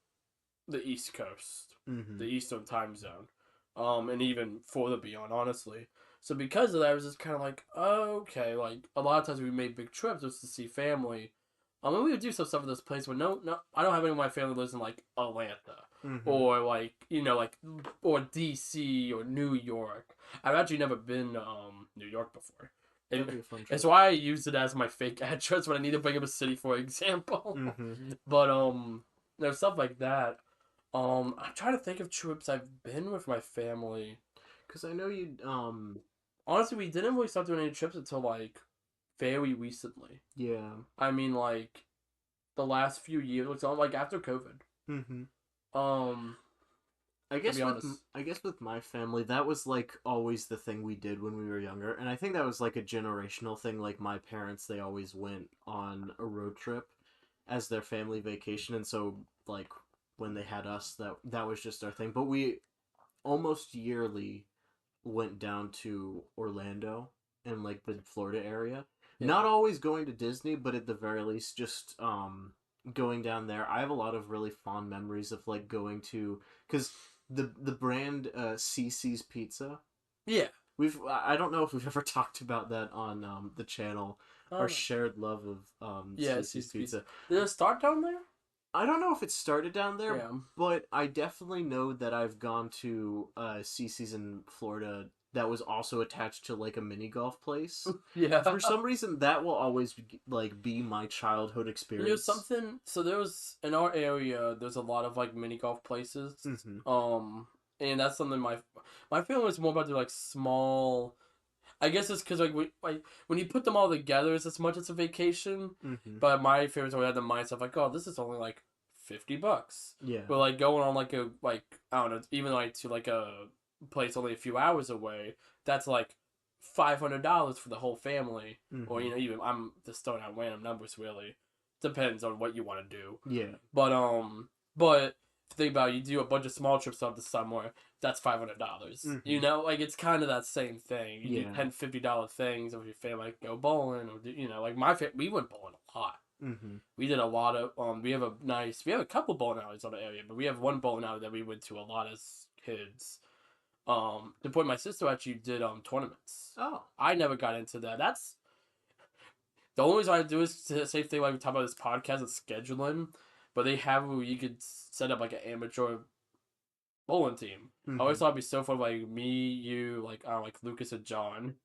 the East Coast, Mm-hmm. the Eastern time zone, and even further beyond, honestly. So because of that, I was just kind of like, oh, okay, like a lot of times we made big trips just to see family. And we would do some stuff in this place where no, I don't have any of my family lives in like Atlanta or like or DC or New York. I've actually never been New York before. That'd be a fun trip. It's why I use it as my fake address when I need to bring up a city, for example. But there's stuff like that. I'm trying to think of trips I've been with my family. Because I know you Honestly, we didn't really start doing any trips until like very recently. Yeah. I mean, like the last few years, like after COVID. Mm-hmm. I guess with my family, that was like always the thing we did when we were younger, and I think that was like a generational thing. Like my parents, they always went on a road trip as their family vacation, and so like when they had us, that was just our thing. But we almost yearly went down to Orlando and like the Florida area. Yeah. Not always going to Disney, but at the very least, just going down there. I have a lot of really fond memories of like going to because the brand CC's Pizza. Yeah. I don't know if we've ever talked about that on the channel. Our Um, shared love of yeah, CC's C's Pizza. Did it start down there? I don't know if it started down there, Yeah. but I definitely know that I've gone to CC's in Florida that was also attached to like a mini golf place. Yeah. For some reason, that will always like be my childhood experience. Something. So there was in our area. There's a lot of like mini golf places. Mm-hmm. And that's something my family was more about the like small. I guess it's because like when you put them all together, it's as much as a vacation. Mm-hmm. But my favorites always had the mindset like, oh, this is only like $50. Yeah. But like going on like a like I don't know, even like to like a place only a few hours away, that's like $500 for the whole family. Mm-hmm. Or even I'm just throwing out random numbers really. Depends on what you want to do. Yeah. But think about it, you do a bunch of small trips up to somewhere, that's $500. Mhm. Like it's kind of that same thing. You do Yeah. $10, $50 things with your family, like go bowling or like we went bowling a lot. Mm-hmm. We did a lot of we have a couple bowling alleys on the area, but we have one bowling alley that we went to a lot as kids. The point my sister actually did tournaments. Oh. I never got into that. That's the only reason I do is the same thing like we talk about this podcast is scheduling, but they have where you could set up like an amateur bowling team. Mm-hmm. I always thought it'd be so fun, like me, you, like I don't know, like Lucas and John,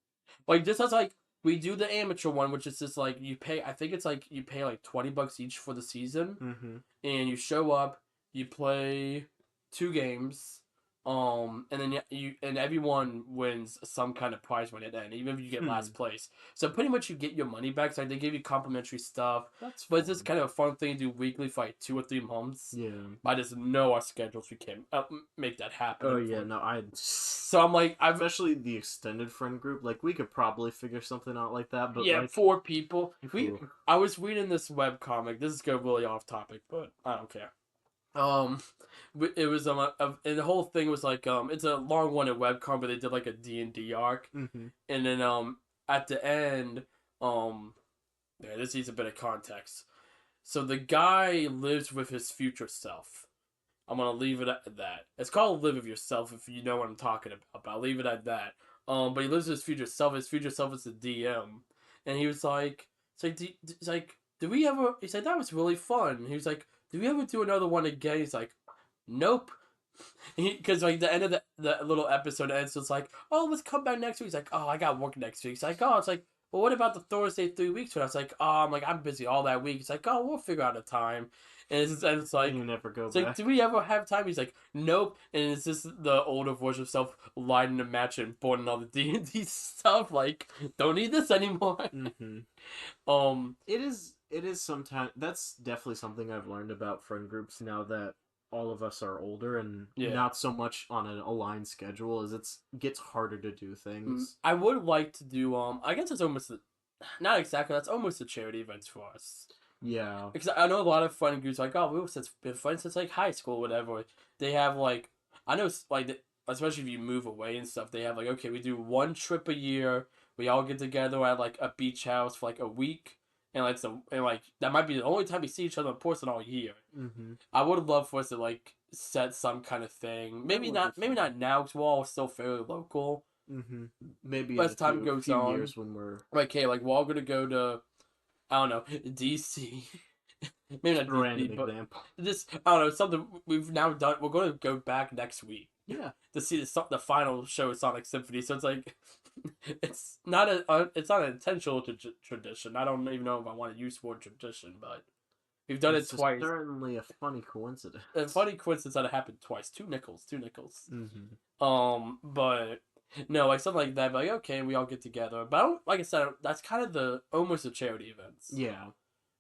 like just as like we do the amateur one, which is just like you pay. I think it's like you pay like $20 each for the season, Mm-hmm. and you show up, you play 2 games, and then you and everyone wins some kind of prize money at the end, even if you get last place. So pretty much you get your money back. So like, they give you complimentary stuff, That's but it's just kind of a fun thing to do weekly for like 2 or 3 months. Yeah. I just know our schedules. We can't make that happen. Oh yeah, no, So I'm like, especially the extended friend group. Like we could probably figure something out like that. But yeah, like, 4 people. Ooh. I was reading this web comic. This is going really off topic, but I don't care. It was and the whole thing was like it's a long one in webcomic, but they did like a D&D arc, Mm-hmm. and then at the end yeah, this needs a bit of context. So the guy lives with his future self. I'm gonna leave it at that. It's called Live with Yourself if you know what I'm talking about. But I'll leave it at that. But he lives with his future self. His future self is the DM, and he was like, it's like, did we ever? He's like, that was really fun. He was like, did we ever do another one again? He's like, nope. Because like the end of the little episode ends, so it's like, oh, let's come back next week. He's like, oh, I got work next week. He's like, oh, it's like, well, what about the Thursday 3 weeks? And I was like, oh, I'm busy all that week. He's like, oh, we'll figure out a time. And it's like, you never go it's back. like, do we ever have time? He's like, nope. And it's just the older version of self lighting the match and putting all the D&D stuff. Like, don't need this anymore. Mm-hmm. It is sometimes that's definitely something I've learned about friend groups now that all of us are older and not so much on an aligned schedule as it gets harder to do things. I would like to do I guess it's almost not exactly, that's almost a charity event for us. Yeah. Because I know a lot of friend groups like, oh, we've been friends since like high school, whatever. They have like, I know like, especially if you move away and stuff, they have like, okay, we do 1 trip a year. We all get together at like a beach house for like a week. And like that might be the only time we see each other in person all year. Mm-hmm. I would love for us to like set some kind of thing. Maybe not now because we're all still fairly local. Mm-hmm. Maybe as time goes few on, years when we're like, hey, like we're all gonna go to, I don't know, DC. Maybe not DC, but example. just I don't know, something we've now done. We're gonna go back next week. Yeah. To see the final show of Sonic Symphony. So it's like, it's not an intentional tradition. I don't even know if I want to use the word tradition, but we've done it twice. Certainly a funny coincidence. A funny coincidence that it happened twice. 2 nickels. Mm-hmm. But no, like something like that. But like, okay, we all get together. But I don't, like I said, that's kind of almost a charity events. Yeah.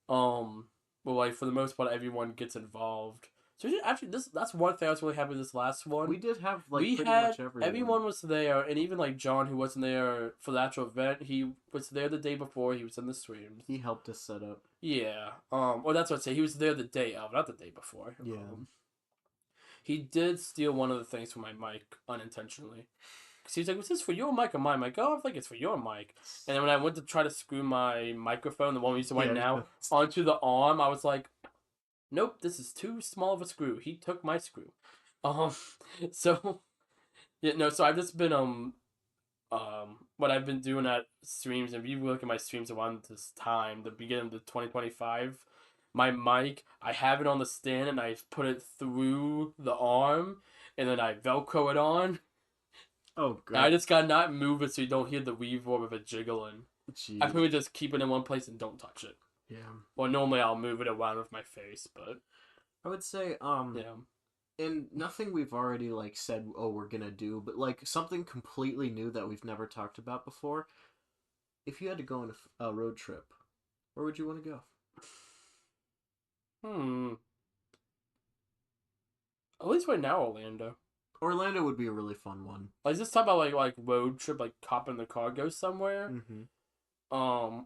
But like for the most part, everyone gets involved. So actually, that's one thing I was really happy with this last one. We did have like much everyone was there, and even like John, who wasn't there for the actual event, he was there the day before. He was in the streams. He helped us set up. Yeah. Well, that's what I'd say. He was there the day of, not the day before. Yeah. He did steal one of the things from my mic unintentionally. Cause he was like, "Was this for your mic or my mic?" Oh, I think it's for your mic. And then when I went to try to screw my microphone, the one we use right now, onto the arm, I was like, nope, this is too small of a screw. He took my screw. Um, so yeah, no, so I've just been what I've been doing at streams, and if you look at my streams around this time, the beginning of the 2025, my mic, I have it on the stand and I put it through the arm and then I Velcro it on. Oh And I god. just gotta not move it so you don't hear the reverb of it jiggling. I Jeez. probably just keep it in one place and don't touch it. Yeah. Well, normally I'll move it around with my face, but I would say yeah. and nothing we've already like said oh we're gonna do, but like something completely new that we've never talked about before. If you had to go on a road trip, where would you want to go? Hmm. At least right now, Orlando. Orlando would be a really fun one. Like just talk about like road trip, like hop in the car, go somewhere. Mm-hmm.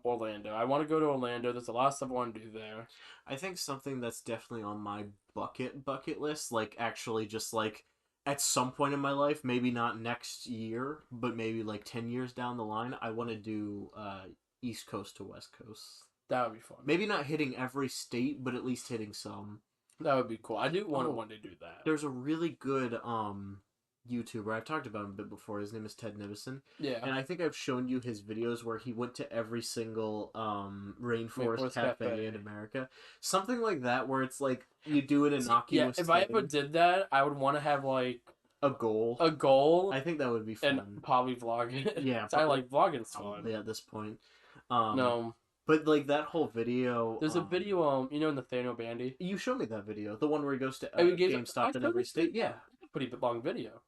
Orlando. I want to go to Orlando. There's a lot of stuff I want to do there. I think something that's definitely on my bucket list, like actually just like at some point in my life, maybe not next year, but maybe like 10 years down the line, I want to do East Coast to West Coast. That would be fun. Maybe not hitting every state, but at least hitting some. That would be cool. I do want to Oh, one day do that. There's a really good YouTuber. I've talked about him a bit before. His name is Ted Nivison. Yeah. And I think I've shown you his videos where he went to every single rainforest Rainforest cafe Cafe. in America. Something like that where it's like you do an Yeah, innocuous if I thing, ever did that, I would want to have like a goal. a goal I think that would be fun. and probably vlog it. Yeah, 'Cause I like vlogging's probably fun. at this point. No, But like that whole video there's a video. You know Nathaniel Bandy. you showed me that video, the one where he goes to Oh, he GameStop in every state. Yeah. Pretty long video.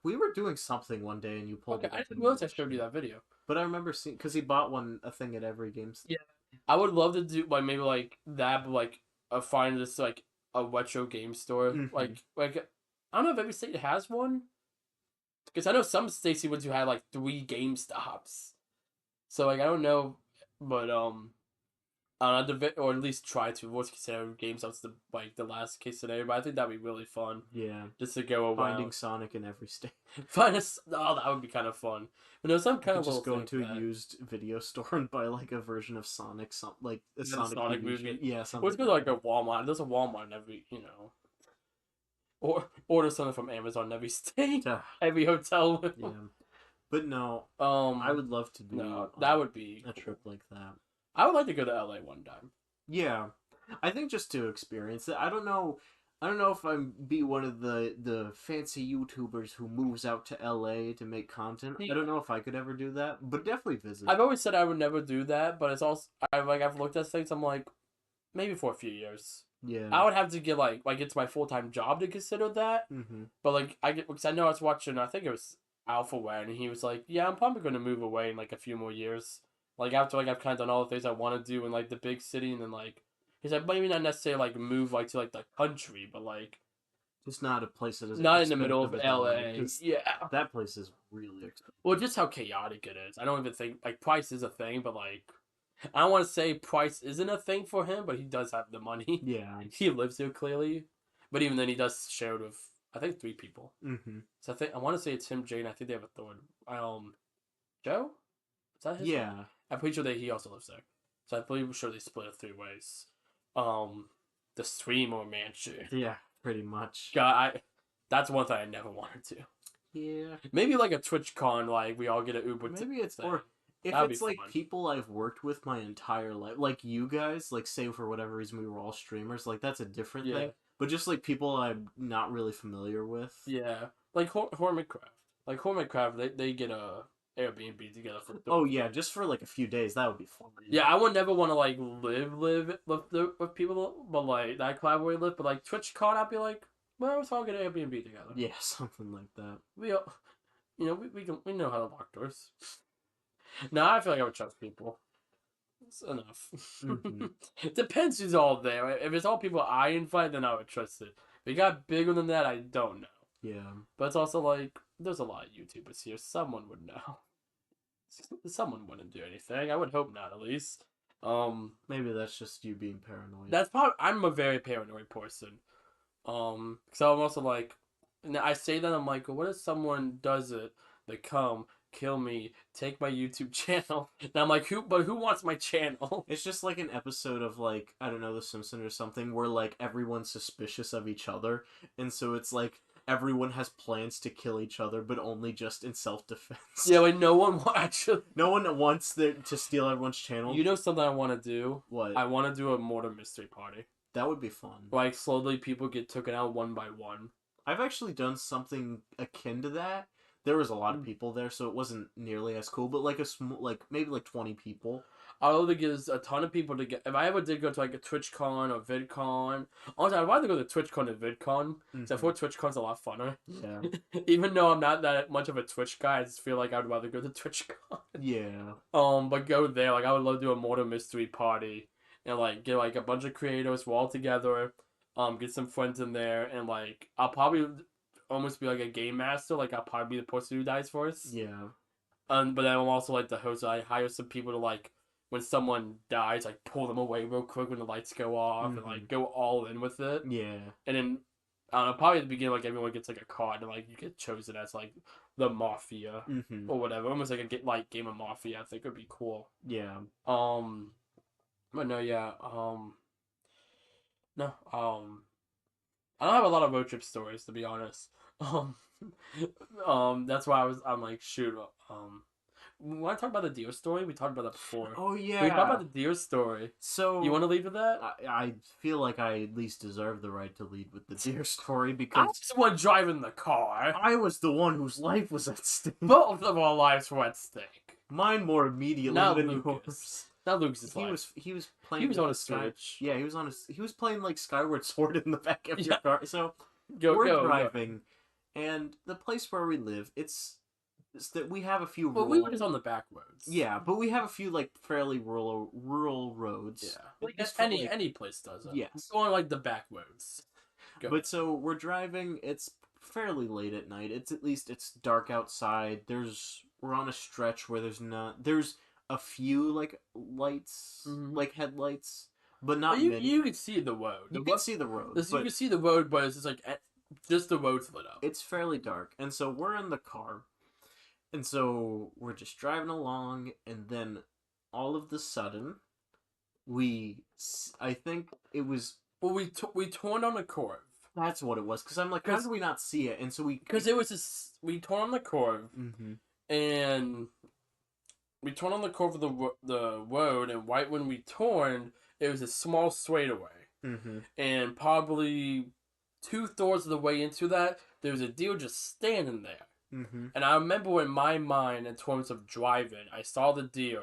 We were doing something one day and you pulled Okay, it I up didn't and realize I showed you that video. But I remember seeing because he bought a thing at every GameStop. Yeah, I would love to do like maybe like that, but like find this like a retro game store. Mhm. Like I don't know if every state has one, because I know some states he went to had like 3 GameStops. So like I don't know, but or at least try to. What's considered GameStop's the last case scenario, but I think that'd be really fun. Yeah. Just to go around. Finding Sonic in every state. Oh, that would be kind of fun. But there's some kind You of could just little go into thing a that- used video store and buy like a version of Sonic, like a Yeah, the Sonic, Sonic TV movie. show. Yeah, something. Let's go to like a Walmart. There's a Walmart in every, or order something from Amazon in every state, Yeah. every hotel. Yeah. But no, I I would love to do no, that would be a cool. trip like that. I would like to go to LA one time. Yeah, I think just to experience it. I don't know. I don't know if I'm be one of the fancy YouTubers who moves out to LA to make content. I don't know if I could ever do that, but definitely visit. I've always said I would never do that, but it's also I've looked at things. I'm like, maybe for a few years. Yeah. I would have to get like it's my full-time job to consider that. Mm-hmm. But like because I know I was watching. I think it was Alpha Ware, and he was like, "Yeah, I'm probably going to move away in like a few more years. Like after I've kind of done all the things I want to do in like the big city, and then like he's like maybe not necessarily like move like to like the country, but like Just not a place that is not in the middle of expensive as LA. 'cause Yeah. that place is really expensive. Well, just how chaotic it is. I don't even think like price is a thing, but like I don't want to say price isn't a thing for him, but he does have the money. Yeah. He lives here clearly, but even then he does share it with I think 3 people. Mm-hmm. So I want to say it's him, Jane. I think they have a third. Joe? Is that his name? Yeah. I'm pretty sure that he also lives there. So I'm pretty sure they split it 3 ways. The streamer mansion. Yeah. Pretty much. God, that's one thing I never wanted to. Yeah. Maybe like a TwitchCon, like we all get an Uber. Maybe it's thing. or if That'd it's be like fun. people I've worked with my entire life, like you guys, like say for whatever reason we were all streamers, like that's a different Yeah. thing. But just like people I'm not really familiar with. Yeah, like Hormicraft. Like Hormicraft, they get a Airbnb together for. Oh yeah, just for like a few days, that would be fun. Yeah, I would never want to like live with people, but like that I collaborate with. But like TwitchCon, I'd be like, well, let's all get an Airbnb together. Yeah, something like that. We all, we know how to lock doors. No, I feel like I would trust people. It's enough. Mhm. It depends who's all there. If it's all people I invite, then I would trust it. If it got bigger than that, I don't know. Yeah. But it's also like there's a lot of YouTubers here. Someone would know. Someone wouldn't do anything. I would hope not, at least. Maybe that's just you being paranoid. That's probably I'm a very paranoid person. So I'm also like, and I say that I'm like, what if someone does it? They come kill me, take my YouTube channel. And I'm like, who wants my channel? It's just like an episode of like, I don't know, The Simpsons or something, where like everyone's suspicious of each other, and so it's like everyone has plans to kill each other, but only just in self-defense. Yeah, like no one actually. No one wants to steal everyone's channel. You know something I want to do? What? I want to do a murder mystery party. That would be fun. Like slowly people get taken out one by one. I've actually done something akin to that. There was a lot of people there, so it wasn't nearly as cool, but like maybe like 20 people. I would get a ton of people to get. If I ever did go to like a TwitchCon or VidCon, honestly, I'd rather go to TwitchCon than VidCon. Except for TwitchCon's a lot funner. Yeah. Even though I'm not that much of a Twitch guy, I just feel like I'd rather go to TwitchCon. Yeah. But go there. Like I would love to do a murder mystery party and like get like a bunch of creators, we're all together. Get some friends in there, and like I'll probably almost be like a game master. Like I'll probably be the person who dies first. Yeah. But then I'm also like the host. I hire some people to like when someone dies, like pull them away real quick when the lights go off, and like go all in with it. Yeah. And then I don't know, probably at the beginning, like everyone gets like a card, and like you get chosen as like the mafia or whatever, almost like a game of Mafia. I think would be cool. Yeah. But no, yeah, no, I don't have a lot of road trip stories to be honest. That's why I'm like, shoot, we want to talk about the deer story? We talked about that before. Oh yeah. We talked about the deer story. So you want to lead with that? I feel like I at least deserve the right to lead with the deer story I because was the one driving the car. I was the one whose life was at stake. Both of our lives were at stake. Mine more immediately Not than Lucas. yours. Not Lucas's life. He was playing. He was on a with Sky- Switch. Yeah, he was playing like Skyward Sword in the back of your Yeah. car. So we're driving, and the place where we live, it's that we have a few. Well, we were just on the back roads. Yeah, but we have a few like fairly rural roads. Yeah. Like Just for, any place does it. Yes. Go on like the back roads. Go. But so we're driving. It's fairly late at night. It's dark outside. We're on a stretch where there's a few like lights, like headlights, but not many. You could see the road. You can see the road. You can see the road, but it's just like just the road's lit up. It's fairly dark, and so we're in the car, and so we're just driving along, and then all of the sudden, I think it was. Well, we turned on a curve. That's what it was, because I'm like, how did we not see it? And so because we turned on the curve, and we turned on the curve of the road, and right when we turned, it was a small straightaway, and probably 2/3 of the way into that, there was a deer just standing there. And I remember in my mind, in terms of driving, I saw the deer.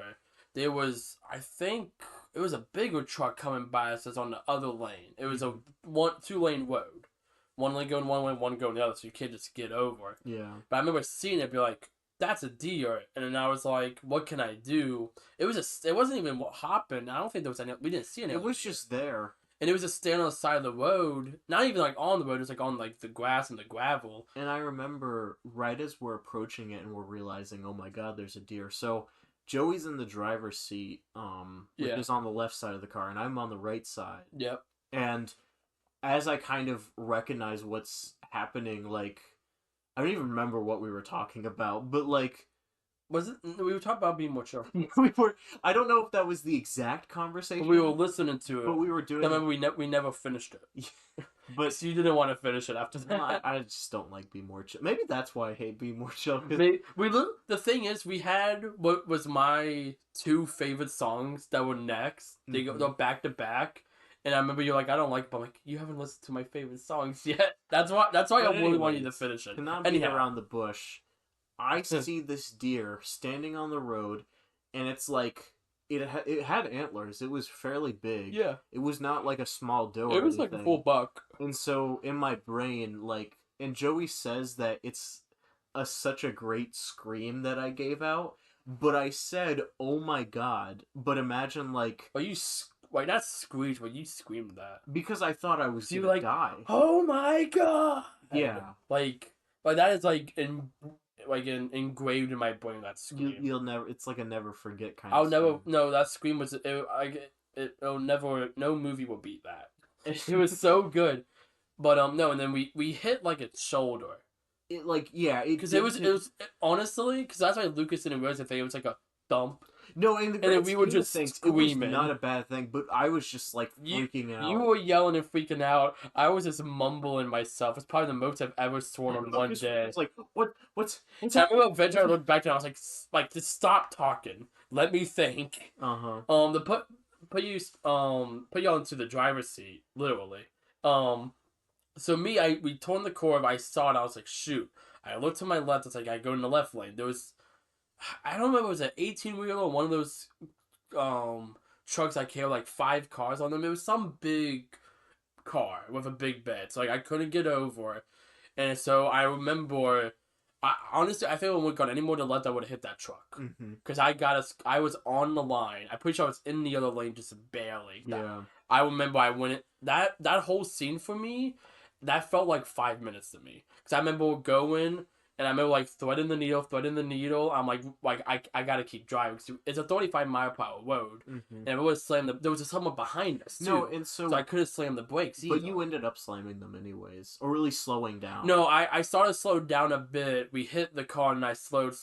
There was, I think, it was a bigger truck coming by us that's on the other lane. It was a 2-lane road. One lane going one way, one going the other, so you can't just get over. Yeah. But I remember seeing it, be like, that's a deer. And then I was like, what can I do? It wasn't even hopping. I don't think there was any, we didn't see any. It was just there. And it was just standing on the side of the road. Not even like on the road, it was like on like the grass and the gravel. And I remember right as we're approaching it and we're realizing, oh my god, there's a deer. So Joey's in the driver's seat, which is on the left side of the car, and I'm on the right side. Yep. And as I kind of recognize what's happening, like, I don't even remember what we were talking about, but like, was it? We were talking about being more chill. I don't know if that was the exact conversation. We were listening to it, but we were doing. I remember we never finished it. But so you didn't want to finish it after that. I just don't like Be More Chill. Maybe that's why I hate Be More Chill. The thing is, we had what was my 2 favorite songs that were next. They're back to back. And I remember you're like, I don't like it, but I'm like, you haven't listened to my favorite songs yet. That's why I really want you to finish it. Cannot beat around the bush. I see this deer standing on the road, and it's like it had antlers. It was fairly big. Yeah. It was not like a small doe. It was like a full buck. And so in my brain, like, and Joey says that it's such a great scream that I gave out, but I said, "Oh my god!" But imagine like. Are you? Wait, not screech, but you screamed that. Because I thought I was gonna die. Oh my god! Yeah. Like that is engraved in my brain. That scream. You'll never. It's like a never forget kind. I'll of never. scream. No, that scream was. It'll never. No movie will beat that. It was so good. But no, and then we hit like its shoulder, it like yeah, it Because did it was honestly, because that's why Lucas didn't realize the thing. It was like a thump, no, in the and then grand we were scheme of just things, it was screaming. not a bad thing, but I was just like You freaking you out. were yelling and freaking out. I was just mumbling myself. It's probably the most I've ever sworn And on one Lucas day. was like, what's And I happening? remember eventually I looked back and I was like, just stop talking. Let me think. Uh-huh. To put y'all into the driver's seat, literally. Um, so we turned the curve. I saw it. I was like, shoot. I looked to my left. It's like I go in the left lane. There was, I don't remember. It was an 18-wheeler, one of those um trucks that carry like 5 cars on them. It was some big car with a big bed. So like I couldn't get over, and so I remember. Honestly, I think when we got any more to left, I would have hit that truck. Mm-hmm. Because I was on the line. I'm pretty sure I was in the other lane, just barely. Yeah. I remember I went that whole scene for me, that felt like 5 minutes to me. Because I remember going and I remember like threading the needle. I'm I gotta keep driving. 'Cause it's a 35-mile-per-hour road, Mm-hmm. and it was slammed. There was someone behind us too, No, and so I couldn't slam the brakes either. but you ended up slamming them anyways, or really slowing down. No, I started slowed down a bit. We hit the car and I slowed.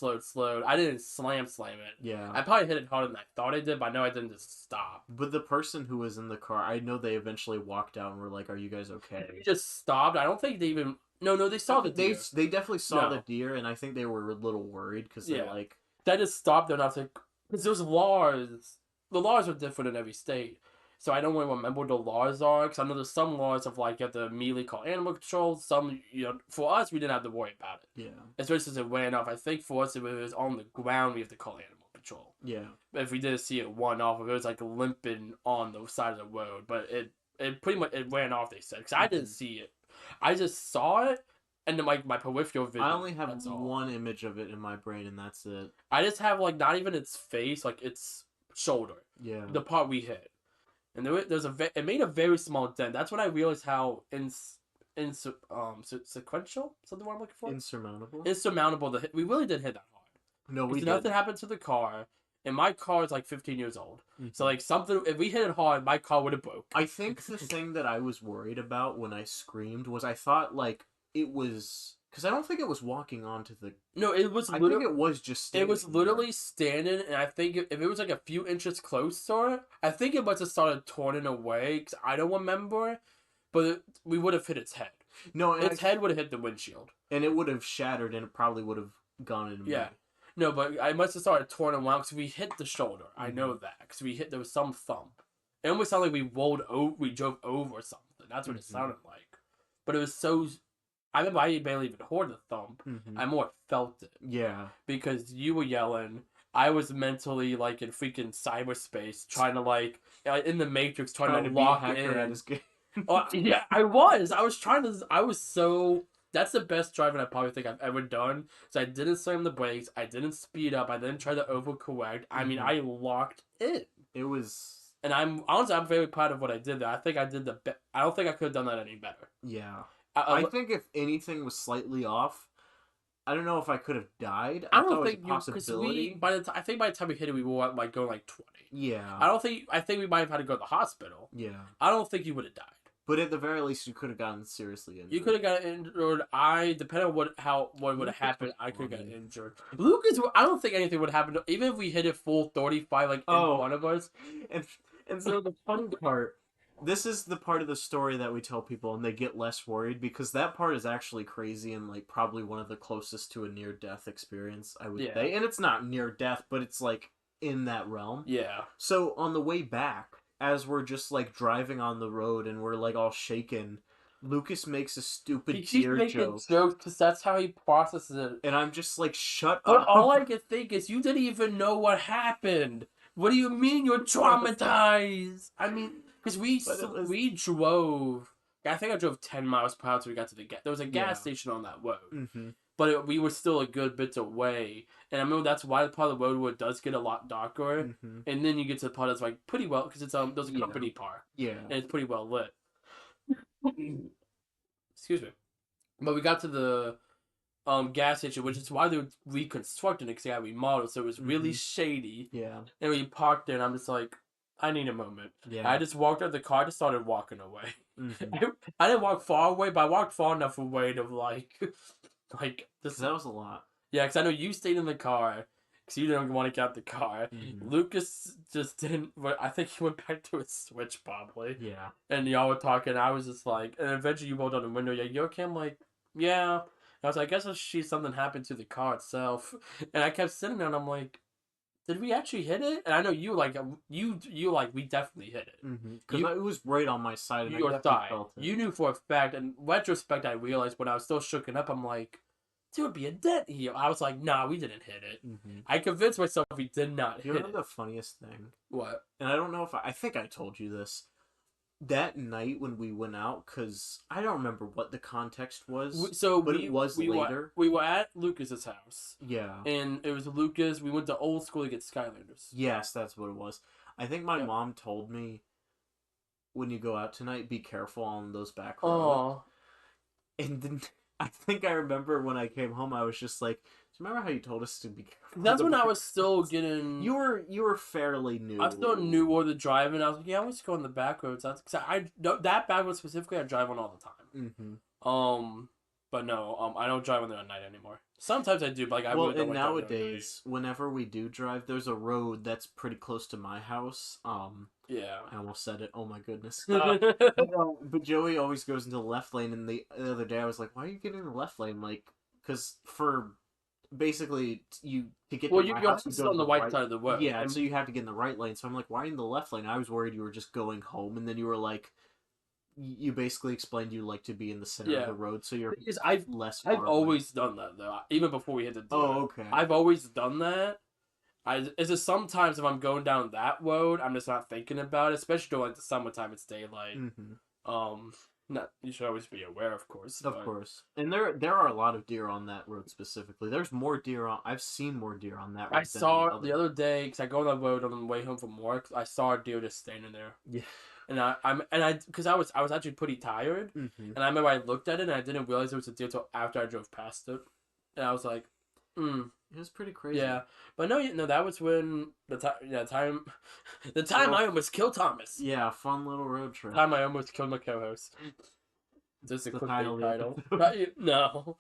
I didn't slam it. Yeah. I probably hit it harder than I thought I did, but I know I didn't just stop. But the person who was in the car, I know they eventually walked out and were like, "Are you guys okay?" We just stopped. I don't think they even. No, they saw the deer. They definitely saw No. the deer, and I think they were a little worried because they're Yeah. like, They just stopped there and I was like, because those laws, the laws are different in every state. So I don't really remember what the laws are, because I know there's some laws of like you have to immediately call animal control. Some, for us, we didn't have to worry about it. yeah, Especially since it ran off. I think for us, if it was on the ground, we have to call animal control. yeah. But if we didn't see it one off, if it was like limping on the side of the road, but it pretty much it ran off. They said because I didn't see it, I just saw it, and then my peripheral vision. I only have that's all. one image of it in my brain, and that's it. I just have like not even its face, like its shoulder, Yeah. the part we hit, and it made a very small dent. That's when I realized how sequential, something what I'm looking for, Insurmountable. insurmountable. We really did hit that hard. No, we Nothing did. happened to the car, and my car is like 15 years old. Mm-hmm. So like something, if we hit it hard, my car would have broke. I think the thing that I was worried about when I screamed was I thought like it was because I don't think it was walking onto the. No, it was. I think it was just. It was standing literally standing, and I think if it was like a few inches closer, I think it must have started turning away. Because I don't remember, but we would have hit its head. there. No, and Its head would have hit the windshield. and it would have shattered, and it probably would have gone into Yeah. me. No, but I must have started turning around because we hit the shoulder. I know Mm-hmm. that because there was some thump. It almost sounded like we drove over something. That's what it Mhm. sounded like. But it was so. I remember I barely even heard the thump. Mm-hmm. I more felt it Yeah. because you were yelling. I was mentally like in freaking cyberspace trying to like in the Matrix trying to be lock hacker in. at his game. Yeah, I was. I was trying to. I was so. That's the best driving I probably think I've ever done. So I didn't slam the brakes. I didn't speed up. I didn't try to overcorrect. I mean, Mhm. I locked in. It was. And I'm very proud of what I did there. I think I did the best. I don't think I could have done that any better. Yeah. I I think if anything was slightly off, I don't know if I could have died. I thought don't it was think a you because possibility. I think by the time we hit it, we were like going like 20. Yeah. I think we might have had to go to the hospital. Yeah. I don't think you would have died. But at the very least, you could have gotten seriously injured. You could have gotten injured. Depending on what would have Lucas happened, was I could have gotten funny. injured. Lucas, I don't think anything would happen. Even if we hit it full 35, like in front of us. And so the funny part, this is the part of the story that we tell people, and they get less worried because that part is actually crazy and like probably one of the closest to a near death experience I would Yeah. say. And it's not near death, but it's like in that realm. Yeah. So on the way back, as we're just like driving on the road and we're like all shaken, Lucas makes a stupid He keeps deer making joke, jokes because that's how he processes it. and I'm just like, shut But up. all I can think is, you didn't even know what happened. What do you mean you're traumatized? I mean, because we drove. I think I drove 10 miles per hour till we got to the gas. There was a gas Yeah. station on that road. Mm-hmm. But we were still a good bit away. And I remember that's why the part of the road where it does get a lot darker. Mm-hmm. And then you get to the part that's like pretty well, because it's there's a Yeah. company park. Yeah. And it's pretty well lit. Excuse me. But we got to the gas station, which is why they're reconstructing it, because they got remodeled, so it was really shady. Yeah. And we parked there, and I'm just like, I need a moment. Yeah. I just walked out the car, just started walking away. Mhm. I didn't walk far away, but I walked far enough away to like Like this. Because that was a lot. Yeah, because I know you stayed in the car because you didn't want to get out the car. Mhm. Lucas just didn't. But I think he went back to his Switch probably. Yeah. And y'all were talking. I was just like, and eventually you rolled out the window. Yeah, you okay? I'm like, yeah. And I was like, I guess something happened to the car itself. And I kept sitting there, and I'm like, did we actually hit it? And I know you like you like we definitely hit it. Because it was right on my side, and I Your definitely thigh. felt it. You knew for a fact. And retrospect, I realized when I was still shooken up, I'm like, there would be a dent here. I was like, nah, we didn't hit it. I convinced myself we did not You hit know it. the funniest thing? What? And I don't know if I think I told you this. That night when we went out, because I don't remember what the context was, it was later. We were at Lucas's house. Yeah. And it was Lucas. We went to old school to get Skylanders. Yes, that's what it was. I think my mom told me, when you go out tonight, be careful on those back roads. And then I think I remember when I came home, I was just like, do you remember how you told us to be careful? That's when I was still getting. You were fairly new. I still knew where to drive, and I was like, yeah, I was going the back roads. That back road specifically, I drive on all the time. But no, I don't drive on there at night anymore. Sometimes I do, but like I really don't. And nowadays, whenever we do drive, there's a road that's pretty close to my house. Yeah. I almost said it. Oh my goodness. But Joey always goes into the left lane, and the other day I was like, why are you getting in the left lane? Like, because for basically to get to my house, you're on the right side of the road. Yeah, and so you have to get in the right lane. So I'm like, why in the left lane? I was worried you were just going home, and then you were like, you basically explained you like to be in the center of the road, so you're I've always done that though, even before we hit the. Okay. I've always done that. It's just sometimes if I'm going down that road, I'm just not thinking about it, especially during like the summertime. It's daylight. You should always be aware, of course. Of course. And there are a lot of deer on that road specifically. There's more deer on. I've seen more deer on that road. I saw the other day because I go on that road on the way home from work. I saw a deer just standing there. Yeah. And I because I was actually pretty tired, and I remember I looked at it and I didn't realize it was a deer until after I drove past it, and I was like, It was pretty crazy. Yeah, but no, that was when the time I almost killed Thomas. Yeah, fun little road trip. Time I almost killed my co-host. Just a clickbait title. No,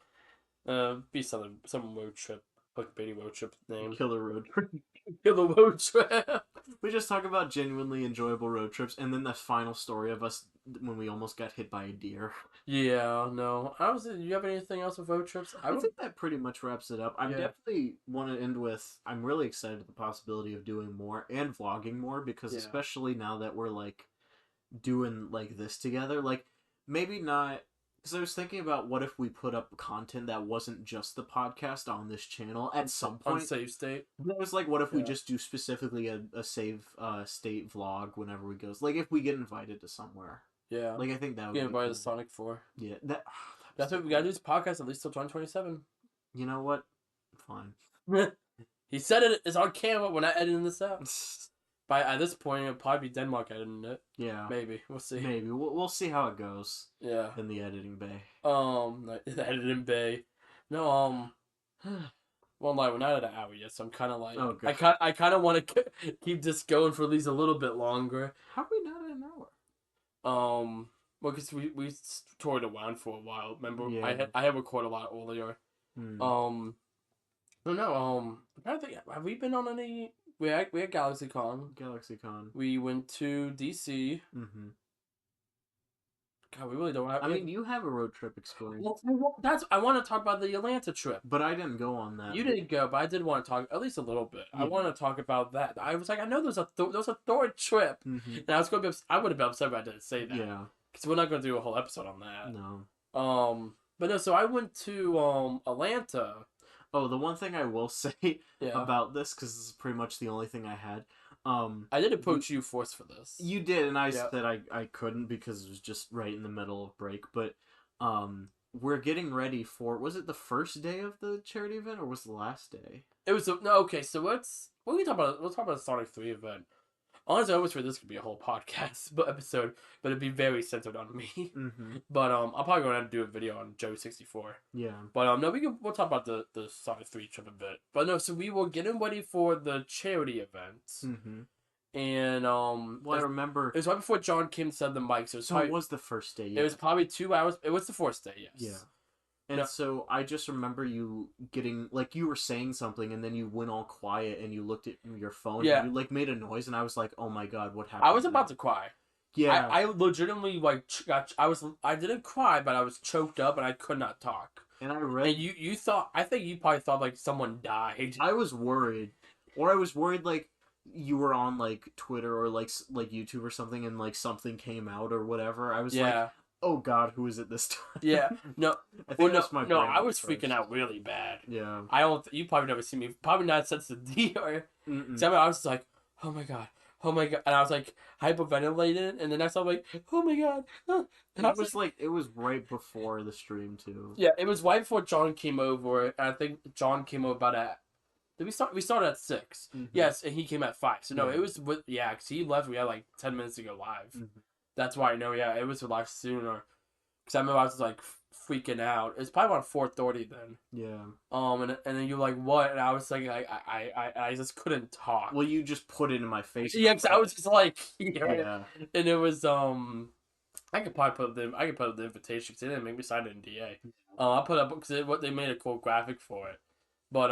be some road trip, clickbaity road trip name. Killer road trip. Killer road trip. We just talk about genuinely enjoyable road trips, and then the final story of us when we almost got hit by a deer. Yeah, no. Do you have anything else with road trips? I think that pretty much wraps it up. I definitely want to end with, I'm really excited at the possibility of doing more and vlogging more, because especially now that we're like doing like this together, like maybe not, because I was thinking about what if we put up content that wasn't just the podcast on this channel at some point. On Save State. That was like, what if we just do specifically a Save State vlog whenever we go, like if we get invited to somewhere. Yeah. Like I think that would be invited to Sonic 4. Yeah. That's what we gotta do, this podcast at least till 2027. You know what? Fine. He said it's on camera. We're not editing this out. At this point, it'll probably be Denmark editing it. Yeah. Maybe. We'll see. Maybe. We'll see how it goes. Yeah. In the editing bay. The editing bay. No, well, no, we're not at an hour yet, so I'm kind of like... Oh, I kind of want to keep this going for at least a little bit longer. How are we not at an hour? Well, because we toured around for a while. Remember, Yeah. I had recorded a lot earlier. No, I think, have we been on any... We had GalaxyCon. GalaxyCon. We went to DC. God, we really don't have... I mean, you have a road trip experience. Well, I want to talk about the Atlanta trip. But I didn't go on that. You didn't go, but I did want to talk at least a little bit. Yeah. I want to talk about that. I was like, I know there's a third trip. And I was going to be I would have been upset if I didn't say that. Yeah. Because we're not going to do a whole episode on that. No. But no, so I went to Atlanta. Oh, the one thing I will say about this, because this is pretty much the only thing I had. I did approach you first for this. You did, and I said I couldn't because it was just right in the middle of break. But we're getting ready for, was it the first day of the charity event or was it the last day? It was okay. So let's talk about the Sonic 3 event. Honestly, I wish for this could be a whole podcast episode, but it'd be very centered on me. But I'll probably go ahead and do a video on Joe 64. Yeah. But no, we'll talk about the Sonic 3 trip a bit. But no, so we were getting ready for the charity event. And well, I remember it was right before John Kim said the mic. So it was the first day. Yeah. It was probably 2 hours. It was the first day. Yes. Yeah. And No, so I just remember you getting like you were saying something, and then you went all quiet, and you looked at your phone, and yeah, you like made a noise, and I was like, "Oh my god, what I happened was about now?" to cry. Yeah, I legitimately like I didn't cry, but I was choked up and I could not talk. and And you thought, I think you probably thought like someone died. I was worried, or I was worried like you were on like Twitter or like YouTube or something, and like something came out or whatever. I was like, Yeah, "Oh God, who is it this yeah. time?" No, I well, think it no, was my no. I brain was freaking first. out really bad. Yeah. I don't. You probably never seen me. Probably not since the DR. Because Mm-mm. I was just like, oh my god, oh my god, and I was like hyperventilating, and the next time I'm like, oh my god, and I was like, It was right before the stream too. yeah. It was right before John came over. And I think John came over about at. Did we start? We started at 6. Mm-hmm. Yes, and he came at 5. So no, Yeah. it was with yeah. Because he left. We had like 10 minutes to go live. Mm-hmm. That's why I know. Yeah, it was live sooner. Because I remember I was like freaking out. It's probably around 4:30 then. Yeah. And then you're like, what? And I was like, I just couldn't talk. Well, you just put it in my face. Yeah, because I was just like, Yeah. and it was I could probably put up the invitation because they didn't make me sign an NDA. I put up because what they made a cool graphic for it, but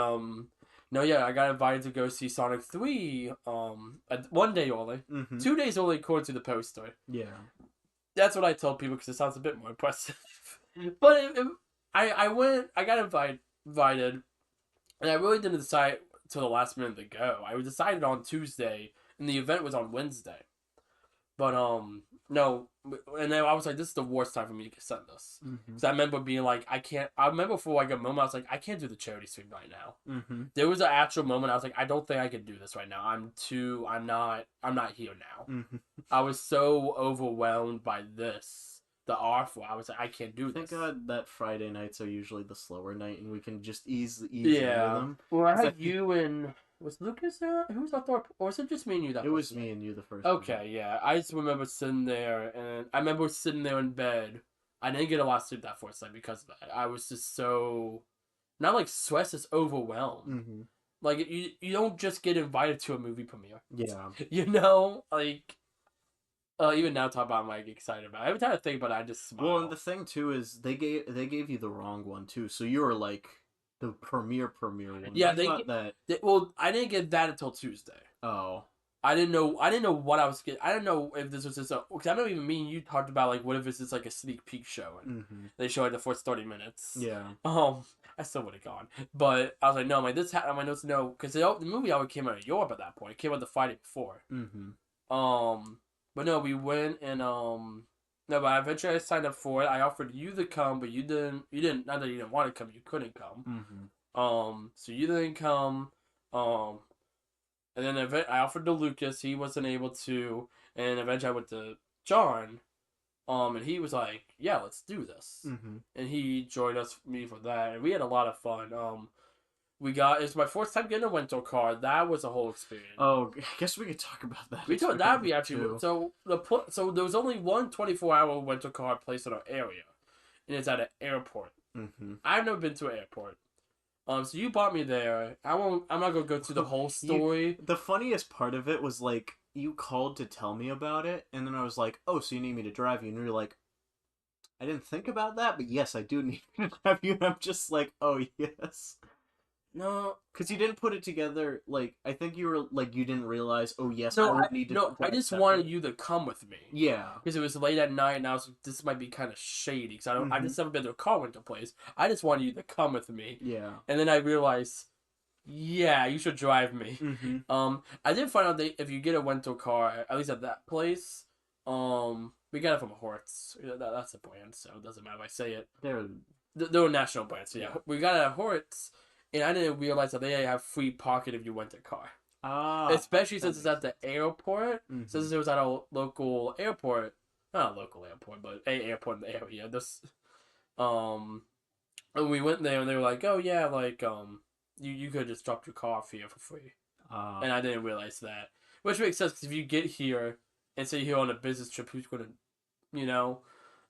no, yeah, I got invited to go see Sonic 3 one day only, Mm-hmm. 2 days only according to the poster. Yeah. That's what I told people because it sounds a bit more impressive. But I went, I got invited, and I really didn't decide till the last minute to go. I decided on Tuesday, and the event was on Wednesday. But no, and then I was like, this is the worst time for me to send this. Mm-hmm. Because I remember being like, I can't. I remember for like a moment, I was like, I can't do the charity stream right now. Mm-hmm. There was an actual moment I was like, I don't think I can do this right now. I'm not here now. Mm-hmm. I was so overwhelmed by this, the awful. I was like, I can't do Thank this. God that Friday nights are usually the slower night, and we can just ease into Yeah. them. Well, I 'Cause had you and was Lucas there? Who was out there? Or was it just me and you that It was first me night? and you the first. Okay, yeah. I just remember sitting there, and I remember sitting there in bed. I didn't get a lot of sleep that first night because of that. I was just so not like stressed, just overwhelmed. Mm-hmm. Like you don't just get invited to a movie premiere. Yeah. You know, like even now talk about, I'm like excited about it. Every time I think about it, I just smile. Well, and the thing too is they gave you the wrong one too, so you were like the premiere one. Yeah, I thought that. well, I didn't get that until Tuesday. Oh. I didn't know what I was getting. I didn't know if this was just because I know even me and you talked about like what if it's just like a sneak peek show and Mm-hmm. they show like the first 30 minutes. Yeah. I still would have gone, but I was like, no, I'm like this had on my notes, no, because the movie already came out of Europe at that point. It came out the Friday before. Mm-hmm. But no, we went and no, but eventually I signed up for it. I offered you to come, but you didn't. Not that you didn't want to come, you couldn't come. Mm-hmm. So you didn't come. And then I offered to Lucas. He wasn't able to. And eventually I went to John. And he was like, yeah, let's do this. Mm-hmm. And he joined me for that. And we had a lot of fun. It's my first time getting a rental car. That was a whole experience. Oh, I guess we could talk about that. We told that we actually too. so there was only one 24-hour rental car place in our area. And it's at an airport. Mm-hmm. I've never been to an airport. So you brought me there. I'm not gonna go through the whole story. The funniest part of it was like you called to tell me about it, and then I was like, "Oh, so you need me to drive you?" And you're like, "I didn't think about that, but yes, I do need to drive you." And I'm just like, "Oh yes." No, because you didn't put it together. Like I think you were like you didn't realize. Oh yes, no, I would need to. no. I just wanted you to come with me. Yeah. Because it was late at night, and I was like, this might be kind of shady. Because I Mhm. just haven't been to a car rental place. I just wanted you to come with me. Yeah. And then I realized, yeah, you should drive me. Mm-hmm. I did find out that if you get a rental car, at least at that place, we got it from Hortz. That's a brand, so it doesn't matter if I say it. They're a national brand, so yeah. We got it at Hortz, and I didn't realize that they have free parking if you rent a car. Especially since it's at the airport. Mm-hmm. Since it was at a local airport, not a local airport, but a airport in the area. And we went there, and they were like, "Oh yeah, like you could just drop your car off here for free." And I didn't realize that, which makes sense because if you get here and say you're on a business trip, who's gonna,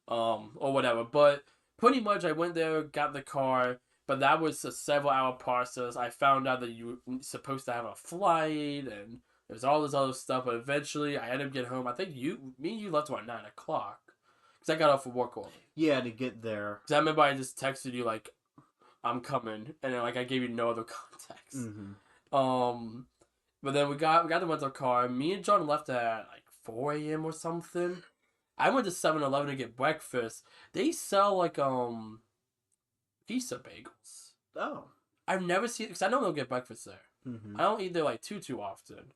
or whatever. But pretty much, I went there, got the car. But that was a several-hour process. I found out that you were supposed to have a flight, and there's all this other stuff. But eventually, I ended up getting home. I think me and you left around 9 o'clock. because I got off of work early. Yeah, to get there. Because I remember I just texted you like, I'm coming, and then like I gave you no other context. But then we got the rental car. Me and John left at like 4 a.m. or something. I went to 7-Eleven to get breakfast. They sell like pizza bagels. Oh. I've never seen, because I don't get breakfast there. Mm-hmm. I don't eat there like too often.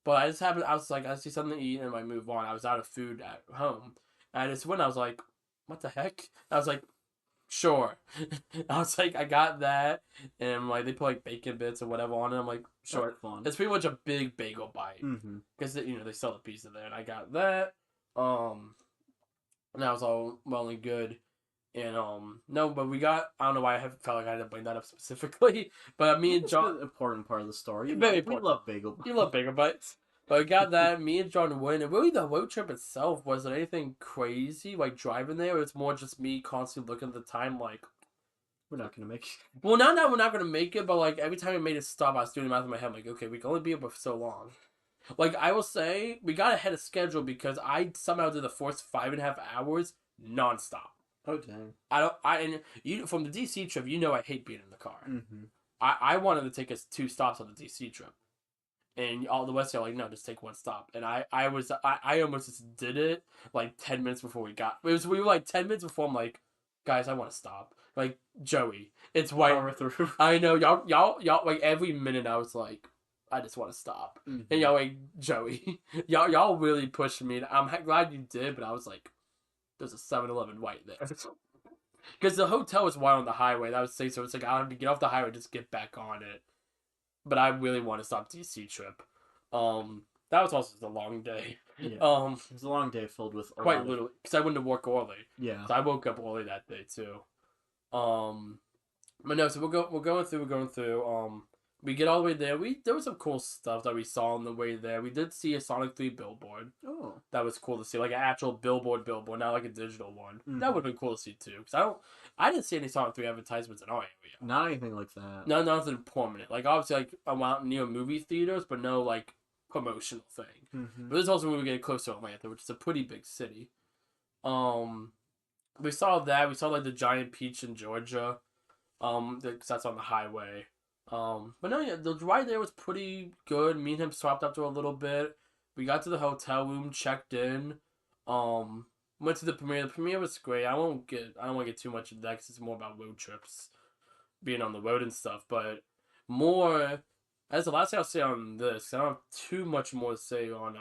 But I just happened, I was like, I see something to eat and I move on. I was out of food at home. And it's when I was like, what the heck? I was like, sure. I was like, I got that. And like, they put like bacon bits or whatever on it. I'm like, sure. That's fun. It's pretty much a big bagel bite. Because, they sell the pizza there. And I got that. And that was all well and good. And no, but we got, I don't know why felt like I had to bring that up specifically, but me and John, an important part of the story. Very We important. love bagel bites. You love bagel bites. But we got that. Me and John went, and really the road trip itself wasn't anything crazy like driving there. It's more just me constantly looking at the time like, we're not gonna make it. well, not that we're not gonna make it, but like every time we made a stop, I was doing the math in my head like, okay, we can only be here for so long. Like I will say, we got ahead of schedule because I somehow did the first 5.5 hours nonstop. Oh dang! And you from the DC trip, I hate being in the car. Mm-hmm. I wanted to take us 2 stops on the DC trip, and all the rest are like, no, just take 1 stop. And I almost just did it like 10 minutes before we were like 10 minutes before. I'm like, guys, I want to stop. Like Joey, it's white. Power through. I know y'all like every minute I was like, I just want to stop. Mm-hmm. And y'all like Joey, y'all really pushed me. I'm glad you did, but I was like, there's a 7-Eleven right there. Because the hotel was right on the highway. That was safe, so it's like I have to get off the highway, just get back on it. But I really want to stop DC trip. That was also just a long day. Yeah. It was a long day filled with quite literally, because I went to work early. Yeah. So I woke up early that day too. But no, so we're going through. We get all the way there. There was some cool stuff that we saw on the way there. We did see a Sonic 3 billboard. Oh. That was cool to see, like an actual billboard, not like a digital one. Mm-hmm. That would have been cool to see too. Cause I didn't see any Sonic 3 advertisements in our area. Not anything like that. No, nothing permanent. Like obviously, like around near movie theaters, but no like promotional thing. Mm-hmm. But this is also when we get close to Atlanta, which is a pretty big city. We saw that. We saw like the giant peach in Georgia. Because that's on the highway. But no, yeah, the ride there was pretty good. Me and him swapped up to a little bit. We got to the hotel room, checked in. Went to the premiere. The premiere was great. I don't want to get too much into that because it's more about road trips, being on the road and stuff. But more, as the last thing I'll say on this, I don't have too much more to say on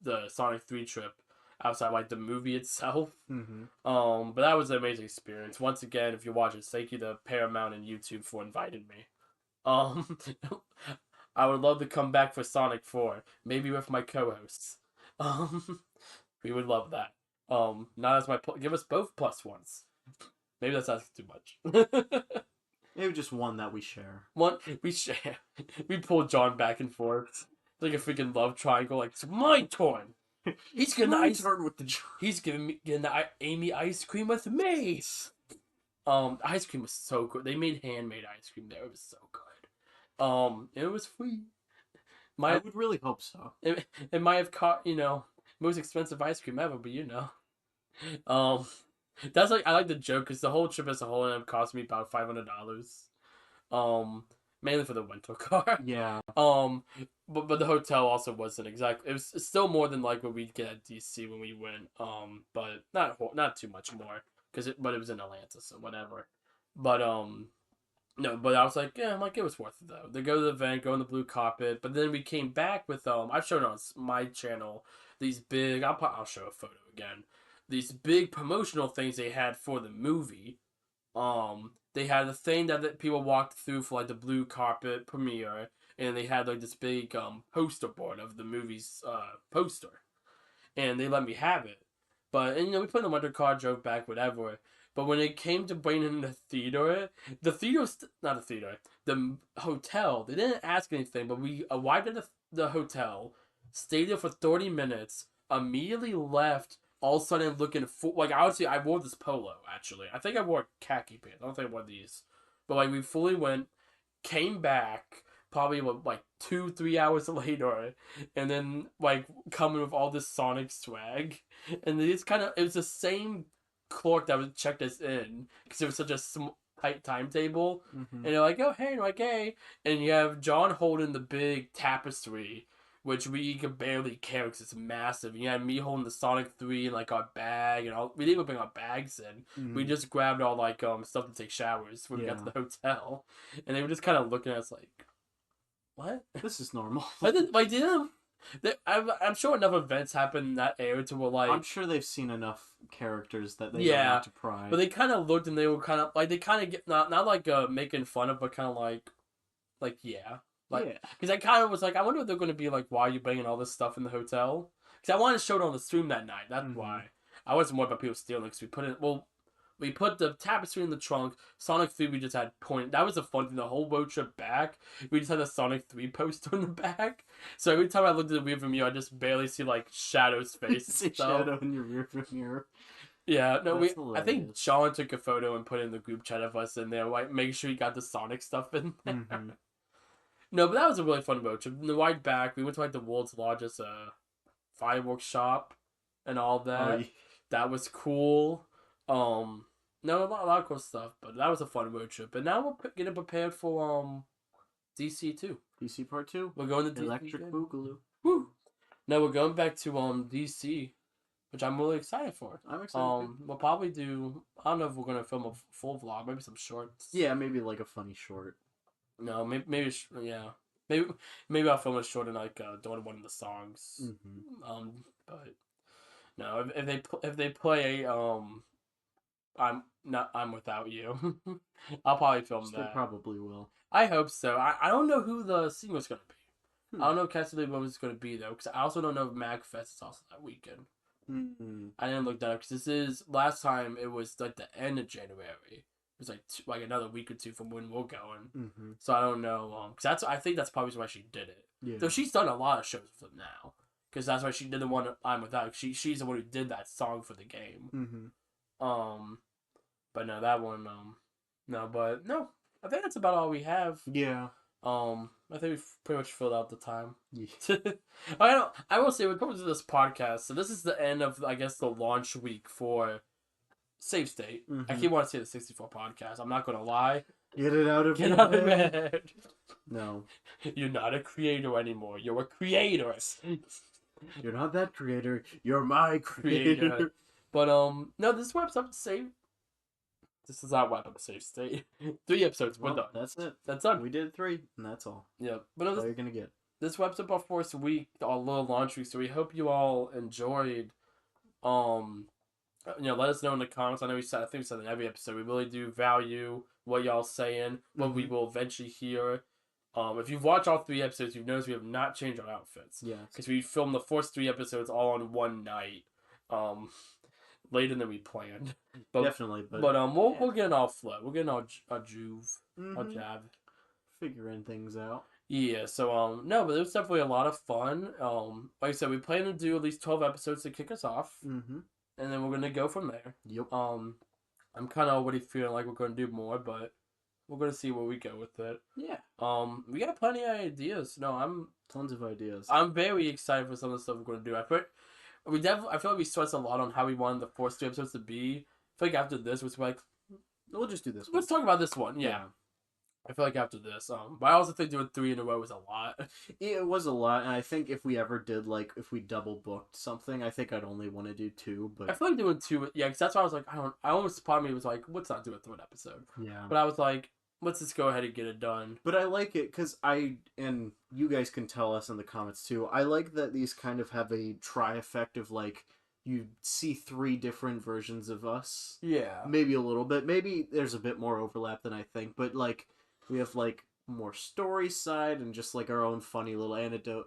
the Sonic 3 trip outside like the movie itself. Mm-hmm. But that was an amazing experience. Once again, if you're watching, thank you to Paramount and YouTube for inviting me. I would love to come back for Sonic 4, maybe with my co-hosts. We would love that. Not as give us both +1s. Maybe that's asking too much. Maybe just one that we share. One we share. We pull John back and forth. It's like a freaking love triangle. Like it's my turn. He's getting the ice. With the He's getting the Amy ice cream with me. Ice cream was so good. They made handmade ice cream there. It was so good. It was free. I would really hope so. It might have caught most expensive ice cream ever, but that's like I like the joke because the whole trip as a whole ended up costing me about $500. Mainly for the rental car. Yeah. But the hotel also wasn't exactly. It was still more than like what we'd get at DC when we went. But not too much more but it was in Atlanta, so whatever. But no, but I was like, yeah, I'm like it was worth it though. They go to the event, go on the blue carpet, but then we came back with I've shown on my channel these big. I'll show a photo again. These big promotional things they had for the movie. They had a thing that people walked through for like the blue carpet premiere, and they had like this big poster board of the movie's poster, and they let me have it. But we put in the winter car, drove back, whatever. But when it came to bringing in the hotel, they didn't ask anything. But we arrived at the hotel, stayed there for 30 minutes, immediately left. All of a sudden, looking for honestly, I wore this polo. Actually, I think I wore khaki pants. I don't think I wore these, but we fully went, came back, probably like 2-3 hours later, and then like coming with all this Sonic swag, and it's kind of it was the same clerk that was checked us in because it was such a tight timetable, Mm-hmm. and they're like, oh hey, like hey, and you have John holding the big tapestry, which we could barely carry because it's massive. And you had me holding the Sonic 3 in like our bag, and all we didn't even bring our bags in. We just grabbed all like stuff to take showers when we got to the hotel, and they were just kind of looking at us like, what? This is normal. Like didn't. I'm sure enough events happen in that area to where like I'm sure they've seen enough characters that they Yeah, know not to pry. but they kind of looked and they were kind of like they kind of get not like making fun of, but kind of like yeah, like yeah. because I kind of was like I wonder if they're going to be like, why are you bringing all this stuff in the hotel? Because I wanted to show it on the stream that night. That's why I wasn't worried about people stealing. Because we put the tapestry in the trunk. Sonic 3 we just had point. That was a fun thing. The whole road trip back, we just had the Sonic 3 poster in the back. So every time I looked at the rearview mirror, I just barely see like Shadow's face. See Shadow in your rearview mirror. Yeah, no, That's I think hilarious. Sean took a photo and put it in the group chat of us in there, like make sure he got the Sonic stuff in there. Mm-hmm. No, but that was a really fun road trip. In the ride back, we went to like the world's largest fireworks shop and all that. Oh, yeah. That was cool. No, a lot of cool stuff, but that was a fun road trip. And now we're getting prepared for DC too. DC Part 2. We're going to Electric DC. Boogaloo. Woo! No, we're going back to DC, which I'm really excited for. I'm excited. We'll probably do. I don't know if we're gonna film a full vlog, maybe some shorts. Yeah, maybe like a funny short. No, maybe yeah. Maybe I'll film a short and like doing one of the songs. Mm-hmm. But no, if they play I'm Without You, I'll probably film They that. probably will. I hope so. I don't know who the singer's gonna be. Hmm. I don't know if Cassidy Williams is gonna be though, because I also don't know if MagFest is also that weekend. Mm-hmm. I didn't look that up because this is last time it was like the end of January. It was like another week or two from when we're going. Mm-hmm. So I don't know. Because I think that's probably why she did it. Yeah. Though she's done a lot of shows with them now. Because that's why she did the one I'm Without. She's the one who did that song for the game. Mm-hmm. But no, that one. But no. I think that's about all we have. Yeah. I think we've pretty much filled out the time. Yeah. I will say, when it comes to this podcast, so this is the end of, I guess, the launch week for Save State. Mm-hmm. I keep wanting to say the 64 podcast. I'm not going to lie. Get it out of Get your out of head. bed. No. You're not a creator anymore. You're a creator. You're not that creator. You're my creator. But, no, this web's save. This is not wrap up Save State. 3 episodes. We're done. That's it. That's done. We did 3, and that's all. Yeah. But no, That's all you're gonna get. this wraps up our first week, our little launch week. So we hope you all enjoyed. Let us know in the comments. I think we said in every episode, we really do value what y'all saying, what we will eventually hear. If you've watched all 3 episodes, you've noticed we have not changed our outfits. Yeah. Because we filmed the first 3 episodes all on one night. Later than we planned. But, Definitely, but we'll get our flow. We're getting our juve, our Mhm. jab. Figuring things out. Yeah, so no, but it was definitely a lot of fun. Like I said, we plan to do at least 12 episodes to kick us off, Mm-hmm. and then we're gonna go from there. Yep. I'm kind of already feeling like we're gonna do more, but we're gonna see where we go with it. Yeah. We got plenty of ideas. No, Tons of ideas. I'm very excited for some of the stuff we're gonna do. I feel like we stressed a lot on how we wanted the first 2 episodes to be. I feel like after this, we're like, We'll just do this one. let's talk about this one. Yeah. I feel like after this, but I also think doing 3 in a row was a lot. Yeah, it was a lot, and I think if we ever did, like, if we double booked something, I think I'd only want to do 2, I but feel like doing 2, yeah, because that's why I was like, I almost, part of me was like, let's not do a 3rd episode. yeah. But I was like, let's just go ahead and get it done. But I like it because and you guys can tell us in the comments too, I like that these kind of have a tri-effect of, like, you see 3 different versions of us. Yeah. Maybe a little bit. Maybe there's a bit more overlap than I think, but, like, we have, like, more story side and just, like, our own funny little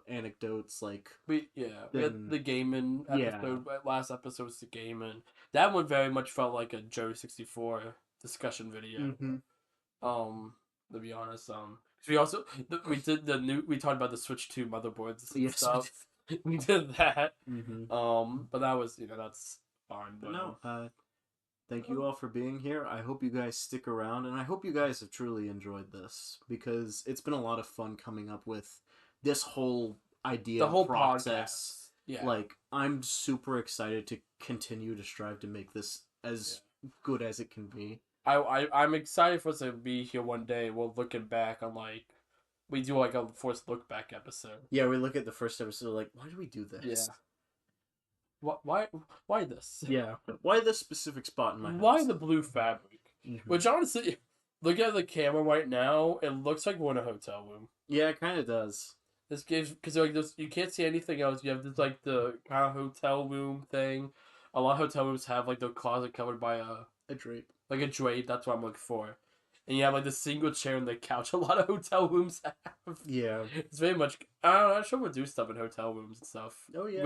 anecdotes, like... We had the gaming episode. Yeah. Last episode was the gaming. That one very much felt like a Joe 64 discussion video. Mm-hmm. To be honest, 'cause we also we did we talked about the Switch 2 motherboards and Yes, stuff. We did that. Mm-hmm. But that was that's fine. But no, Thank you all for being here. I hope you guys stick around, and I hope you guys have truly enjoyed this because it's been a lot of fun coming up with this whole idea The whole process. podcast. Yeah. Like, I'm super excited to continue to strive to make this as good as it can be. I'm excited for us to be here one day. We're looking back on we do like a first look back episode. Yeah, we look at the first episode like, why do we do this? Yeah. Why this? Yeah. Why this specific spot in my house? Why the blue fabric? Mhm. Which honestly, look at the camera right now. It looks like we're in a hotel room. Yeah, it kind of does. This gives because like this, you can't see anything else. You have this like the kind of hotel room thing. A lot of hotel rooms have like the closet covered by A drape. a drape. That's what I'm looking for. And you have like the single chair and the couch. A lot of hotel rooms have. Yeah. It's very much. I don't know. I'm sure we'll do stuff in hotel rooms and stuff. Oh yeah.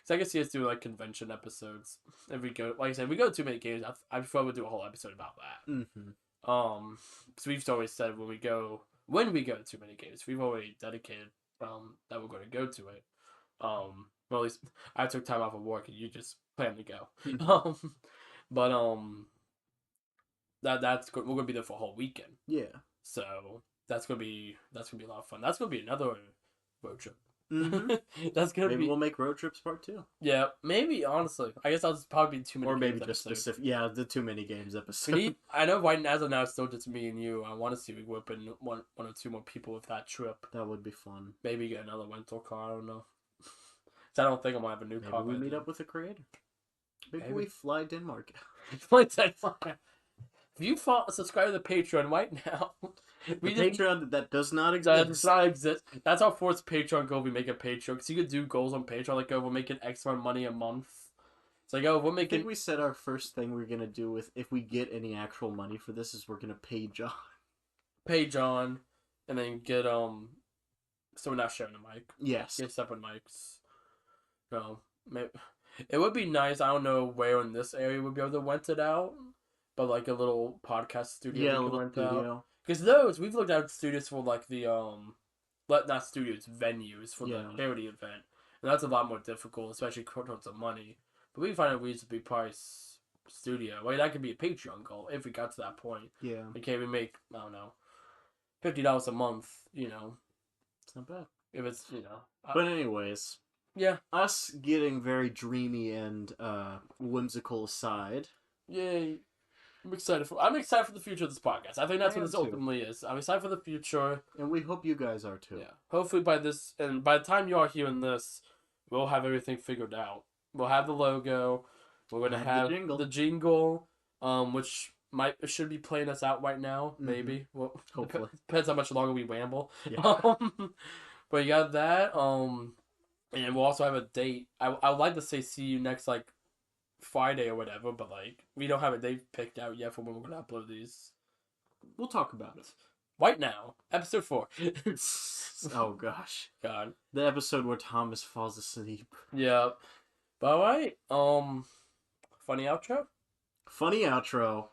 So I can see us do like convention episodes. If we go, like I said, if we go to too many games. I prefer we do a whole episode about that. Mm-hmm. Because we've always said when we go to too many games, we've already dedicated that we're going to go to it. Well, at least I took time off of work and you just plan to go. But that's good. We're gonna be there for a whole weekend. Yeah. So that's gonna be a lot of fun. That's gonna be another road trip. Mm-hmm. That's gonna Maybe be we'll make road trips part 2. yeah. Maybe honestly, I guess I'll just probably be too many. Or maybe games just episode. specific. Yeah, the too many games episode. We need. I know right now, as of now, it's still just me and you. I want to see if we whip in one or two more people with that trip. That would be fun. Maybe get another rental car. I don't know. 'Cause I don't think I'm gonna have a new Maybe car. we by meet then. up with a creator. Maybe Maybe. we fly Denmark. If you subscribe to the Patreon right now, The Patreon that does not that exist. does not exist. That's our fourth Patreon goal. We make a Patreon because you could do goals on Patreon like, oh, we're making X amount of money a month. It's like, oh, we're I making think we said our first thing we're gonna do with if we get any actual money for this is we're gonna pay John. pay John, and then get so we're not sharing the mic. Yes. Get separate mics. No, maybe it would be nice. I don't know where in this area we'd be able to rent it out, but like a little podcast studio Yeah, a we little could rent out. studio. Because those we've looked at studios for like the not studios, venues for Yeah. the charity event, and that's a lot more difficult, especially in terms of money. But we find a reasonably priced studio. Like that could be a Patreon goal if we got to that point. Yeah. Okay, we make $50 a month. It's not bad. If it's But anyways, yeah, us getting very dreamy and whimsical aside. yay. I'm excited for the future of this podcast. I think that's I what am this too. ultimately is. I'm excited for the future. And we hope you guys are too. Yeah. Hopefully by the time you are hearing this, we'll have everything figured out. We'll have the logo. We're gonna have the jingle, which should be playing us out right now. Mhm. Maybe. Well, Hopefully. depends how much longer we ramble. Yeah. But you got that. And we'll also have a date. I would like to say see you next Friday or whatever, but we don't have a date picked out yet for when we're gonna upload these. We'll talk about it. Right now, episode 4. Oh gosh. God. The episode where Thomas falls asleep. Yeah. But alright. Funny outro. Funny outro.